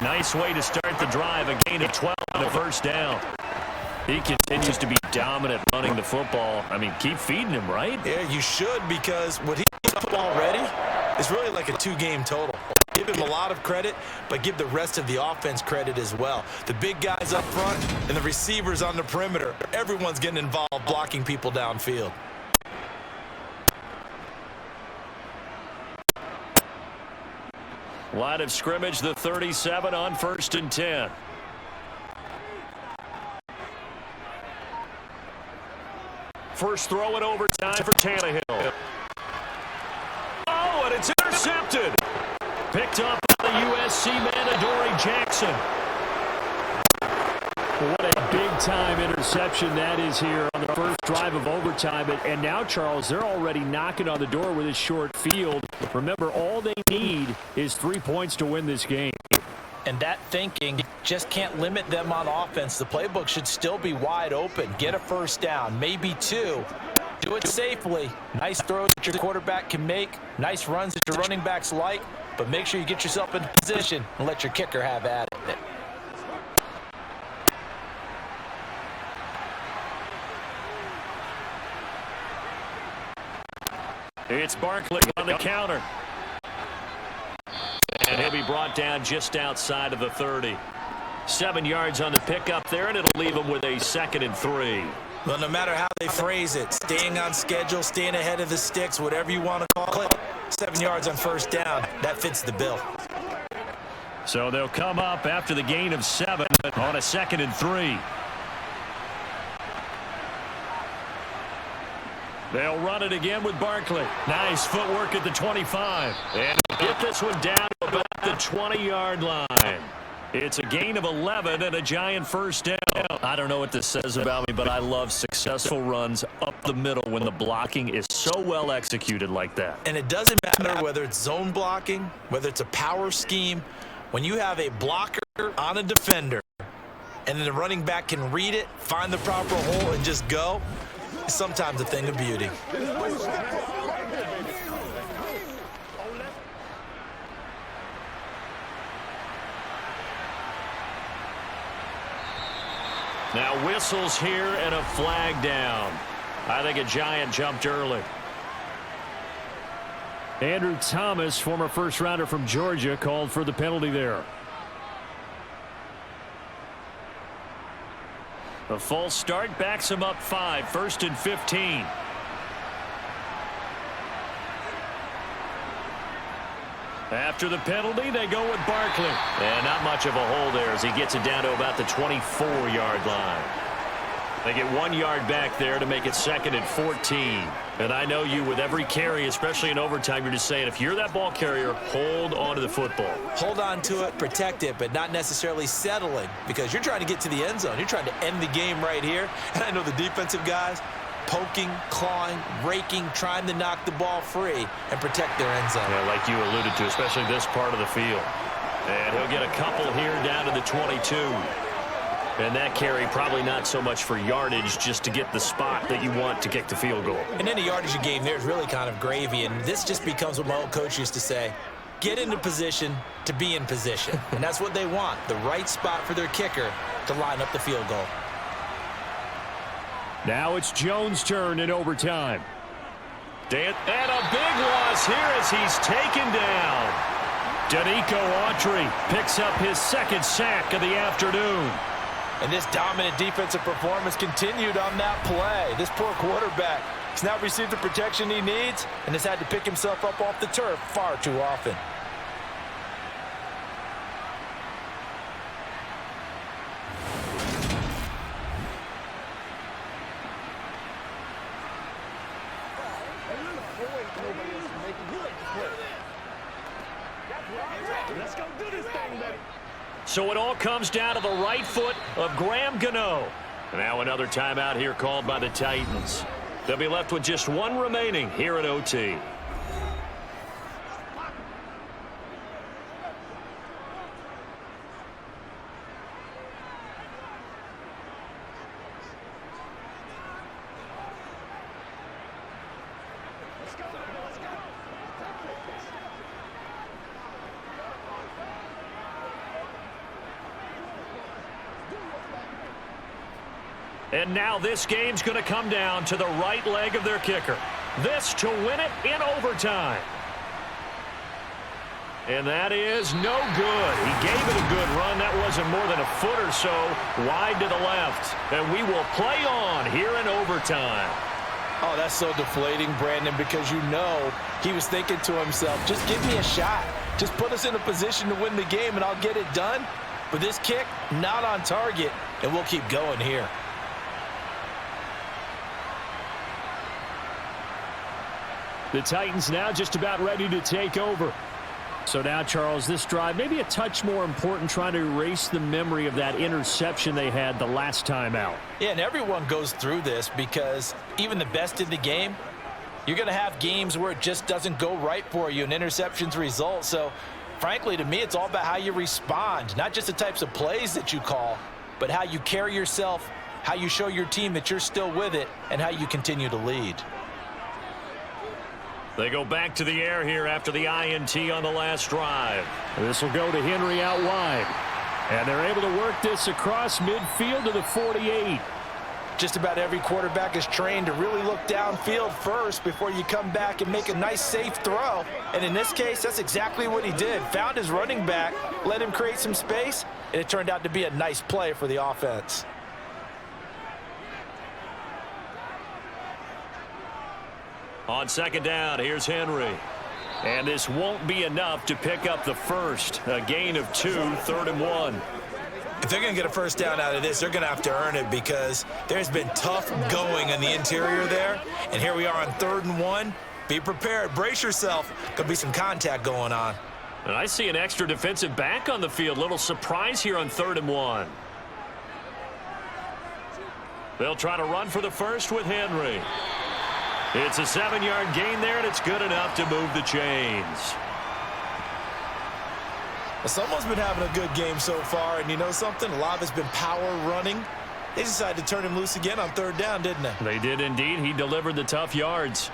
Nice way to start the drive. A gain of 12 and a first down. He continues to be dominant running the football. I mean, keep feeding him, right? Yeah, you should, because what he's done already is really like a 2-game total. Give him a lot of credit, but give the rest of the offense credit as well. The big guys up front and the receivers on the perimeter, everyone's getting involved blocking people downfield. Line of scrimmage, the 37 on 1st and 10. First throw in overtime for Tannehill. Oh, and it's intercepted. Picked up by the USC man, Adoree Jackson. What a big-time interception that is here on the first drive of overtime. And now, Charles, they're already knocking on the door with this short field. Remember, all they need is 3 points to win this game. And that thinking just can't limit them on offense. The playbook should still be wide open. Get a first down, maybe 2. Do it safely. Nice throws that your quarterback can make. Nice runs that your running backs like. But make sure you get yourself in position and let your kicker have at it. It's Barkley on the counter. And he'll be brought down just outside of the 30. 7 yards on the pickup there, and it'll leave him with a 2nd and 3. Well, no matter how they phrase it, staying on schedule, staying ahead of the sticks, whatever you want to call it, 7 yards on first down, that fits the bill. So they'll come up after the gain of 7 on a 2nd and 3. They'll run it again with Barkley. Nice footwork at the 25. And get this one down to about the 20-yard line. It's a gain of 11 and a giant first down. I don't know what this says about me, but I love successful runs up the middle when the blocking is so well executed like that. And it doesn't matter whether it's zone blocking, whether it's a power scheme. When you have a blocker on a defender and then the running back can read it, find the proper hole, and just go, it's sometimes a thing of beauty. Now whistles here and a flag down. I think a giant jumped early. Andrew Thomas, former first-rounder from Georgia, called for the penalty there. A false start backs him up 5, 1st and 15. After the penalty, they go with Barkley. And not much of a hole there as he gets it down to about the 24-yard line. They get 1 yard back there to make it 2nd and 14. And I know you, with every carry, especially in overtime, you're just saying, if you're that ball carrier, hold on to the football. Hold on to it, protect it, but not necessarily settling, because you're trying to get to the end zone. You're trying to end the game right here. And I know the defensive guys poking, clawing, raking, trying to knock the ball free and protect their end zone. Yeah, like you alluded to, especially this part of the field. And he'll get a couple here down to the 22. And that carry probably not so much for yardage, just to get the spot that you want to kick the field goal. And in a yardage game, there's really kind of gravy. And this just becomes what my old coach used to say, get into position to be in position. And that's what they want, the right spot for their kicker to line up the field goal. Now it's Jones' turn in overtime. And a big loss here as he's taken down. Danico Autry picks up his 2nd sack of the afternoon. And this dominant defensive performance continued on that play. This poor quarterback has now received the protection he needs and has had to pick himself up off the turf far too often. Let's go do this thing, baby. So it all comes down to the right foot of Graham Gano. Now another timeout here called by the Titans. They'll be left with just 1 remaining here at OT. And now this game's going to come down to the right leg of their kicker. This to win it in overtime. And that is no good. He gave it a good run. That wasn't more than a foot or so wide to the left. And we will play on here in overtime. Oh, that's so deflating, Brandon, because you know he was thinking to himself, just give me a shot. Just put us in a position to win the game, and I'll get it done. But this kick, not on target, and we'll keep going here. The Titans now just about ready to take over. So now, Charles, this drive maybe a touch more important, trying to erase the memory of that interception they had the last time out. Yeah, and everyone goes through this because even the best in the game, you're going to have games where it just doesn't go right for you and interceptions result. So, frankly, to me, it's all about how you respond, not just the types of plays that you call, but how you carry yourself, how you show your team that you're still with it, and how you continue to lead. They go back to the air here after the INT on the last drive. This will go to Henry out wide. And they're able to work this across midfield to the 48. Just about every quarterback is trained to really look downfield first before you come back and make a nice, safe throw. And in this case, that's exactly what he did. Found his running back, let him create some space, and it turned out to be a nice play for the offense. On second down, here's Henry. And this won't be enough to pick up the first. A gain of 2, 3rd and 1. If they're going to get a first down out of this, they're going to have to earn it because there's been tough going in the interior there. And here we are on 3rd and 1. Be prepared. Brace yourself. Could be some contact going on. And I see an extra defensive back on the field. Little surprise here on 3rd and 1. They'll try to run for the first with Henry. It's a 7-yard gain there, and it's good enough to move the chains. Someone's been having a good game so far, and you know something? A lot of it's been power running. They decided to turn him loose again on 3rd down, didn't they? They did indeed. He delivered the tough yards.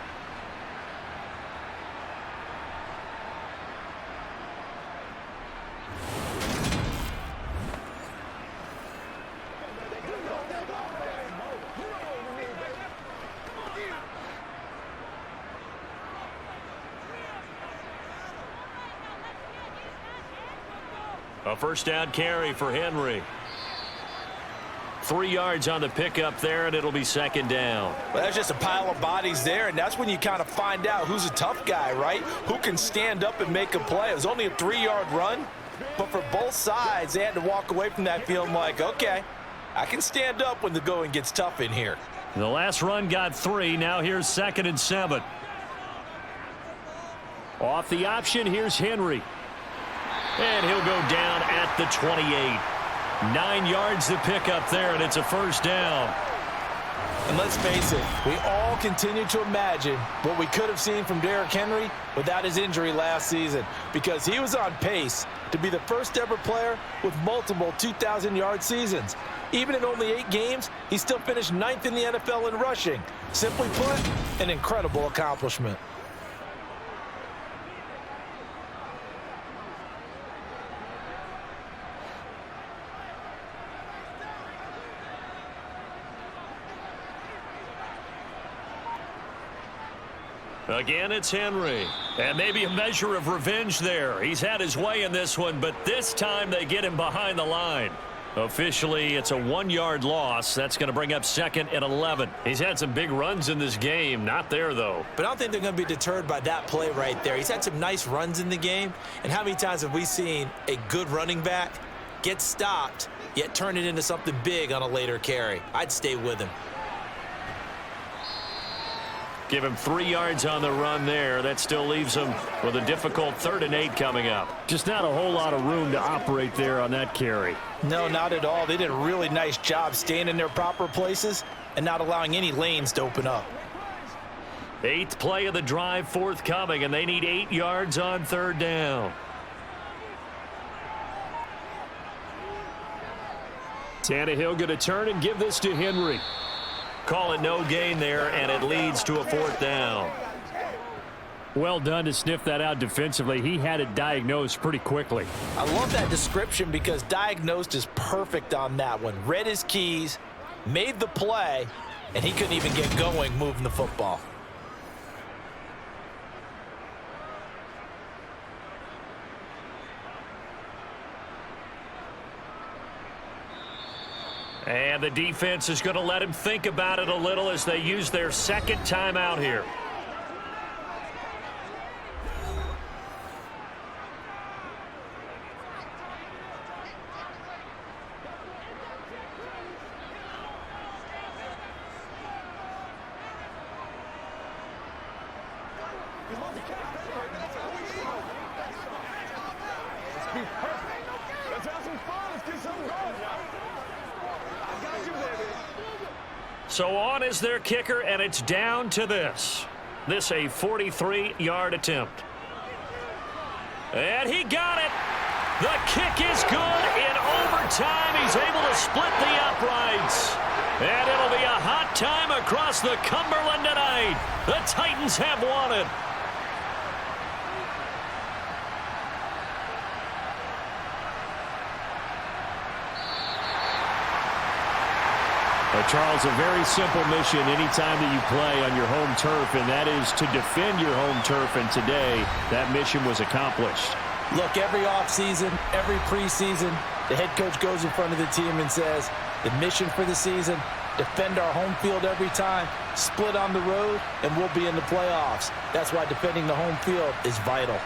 A first down carry for Henry. 3 yards on the pickup there, and it'll be 2nd down. Well, that's just a pile of bodies there, and that's when you kind of find out who's a tough guy, right? Who can stand up and make a play. It was only a 3-yard run, but for both sides, they had to walk away from that feeling like, okay, I can stand up when the going gets tough in here. The last run got 3. Now here's 2nd and 7. Off the option, here's Henry. And he'll go down at the 28. 9 yards to pick up there, and it's a first down. And let's face it, we all continue to imagine what we could have seen from Derrick Henry without his injury last season, because he was on pace to be the first ever player with multiple 2,000-yard seasons. Even in only 8 games, he still finished 9th in the NFL in rushing. Simply put, an incredible accomplishment. Again, it's Henry. And maybe a measure of revenge there. He's had his way in this one, but this time they get him behind the line. Officially, it's a 1-yard loss. That's going to bring up 2nd and 11. He's had some big runs in this game. Not there, though. But I don't think they're going to be deterred by that play right there. He's had some nice runs in the game. And how many times have we seen a good running back get stopped, yet turn it into something big on a later carry? I'd stay with him. Give him 3 yards on the run there. That still leaves him with a difficult 3rd and 8 coming up. Just not a whole lot of room to operate there on that carry. No, not at all. They did a really nice job staying in their proper places and not allowing any lanes to open up. 8th play of the drive forthcoming, and they need 8 yards on 3rd down. Tannehill going to turn and give this to Henry. Call it no gain there, and it leads to a 4th down. Well done to sniff that out defensively. He had it diagnosed pretty quickly. I love that description because diagnosed is perfect on that one. Read his keys, made the play, and he couldn't even get going moving the football. And the defense is going to let him think about it a little as they use their second timeout here. Let's have some fun. Let's get something going, y'all. I got you there, baby. So on is their kicker, and it's down to this. This a 43-yard attempt. And he got it. The kick is good. In overtime, he's able to split the uprights. And it'll be a hot time across the Cumberland tonight. The Titans have won it. Charles, a very simple mission anytime that you play on your home turf, and that is to defend your home turf, and today that mission was accomplished. Look, every offseason, every preseason, the head coach goes in front of the team and says, the mission for the season, defend our home field every time, split on the road, and we'll be in the playoffs. That's why defending the home field is vital.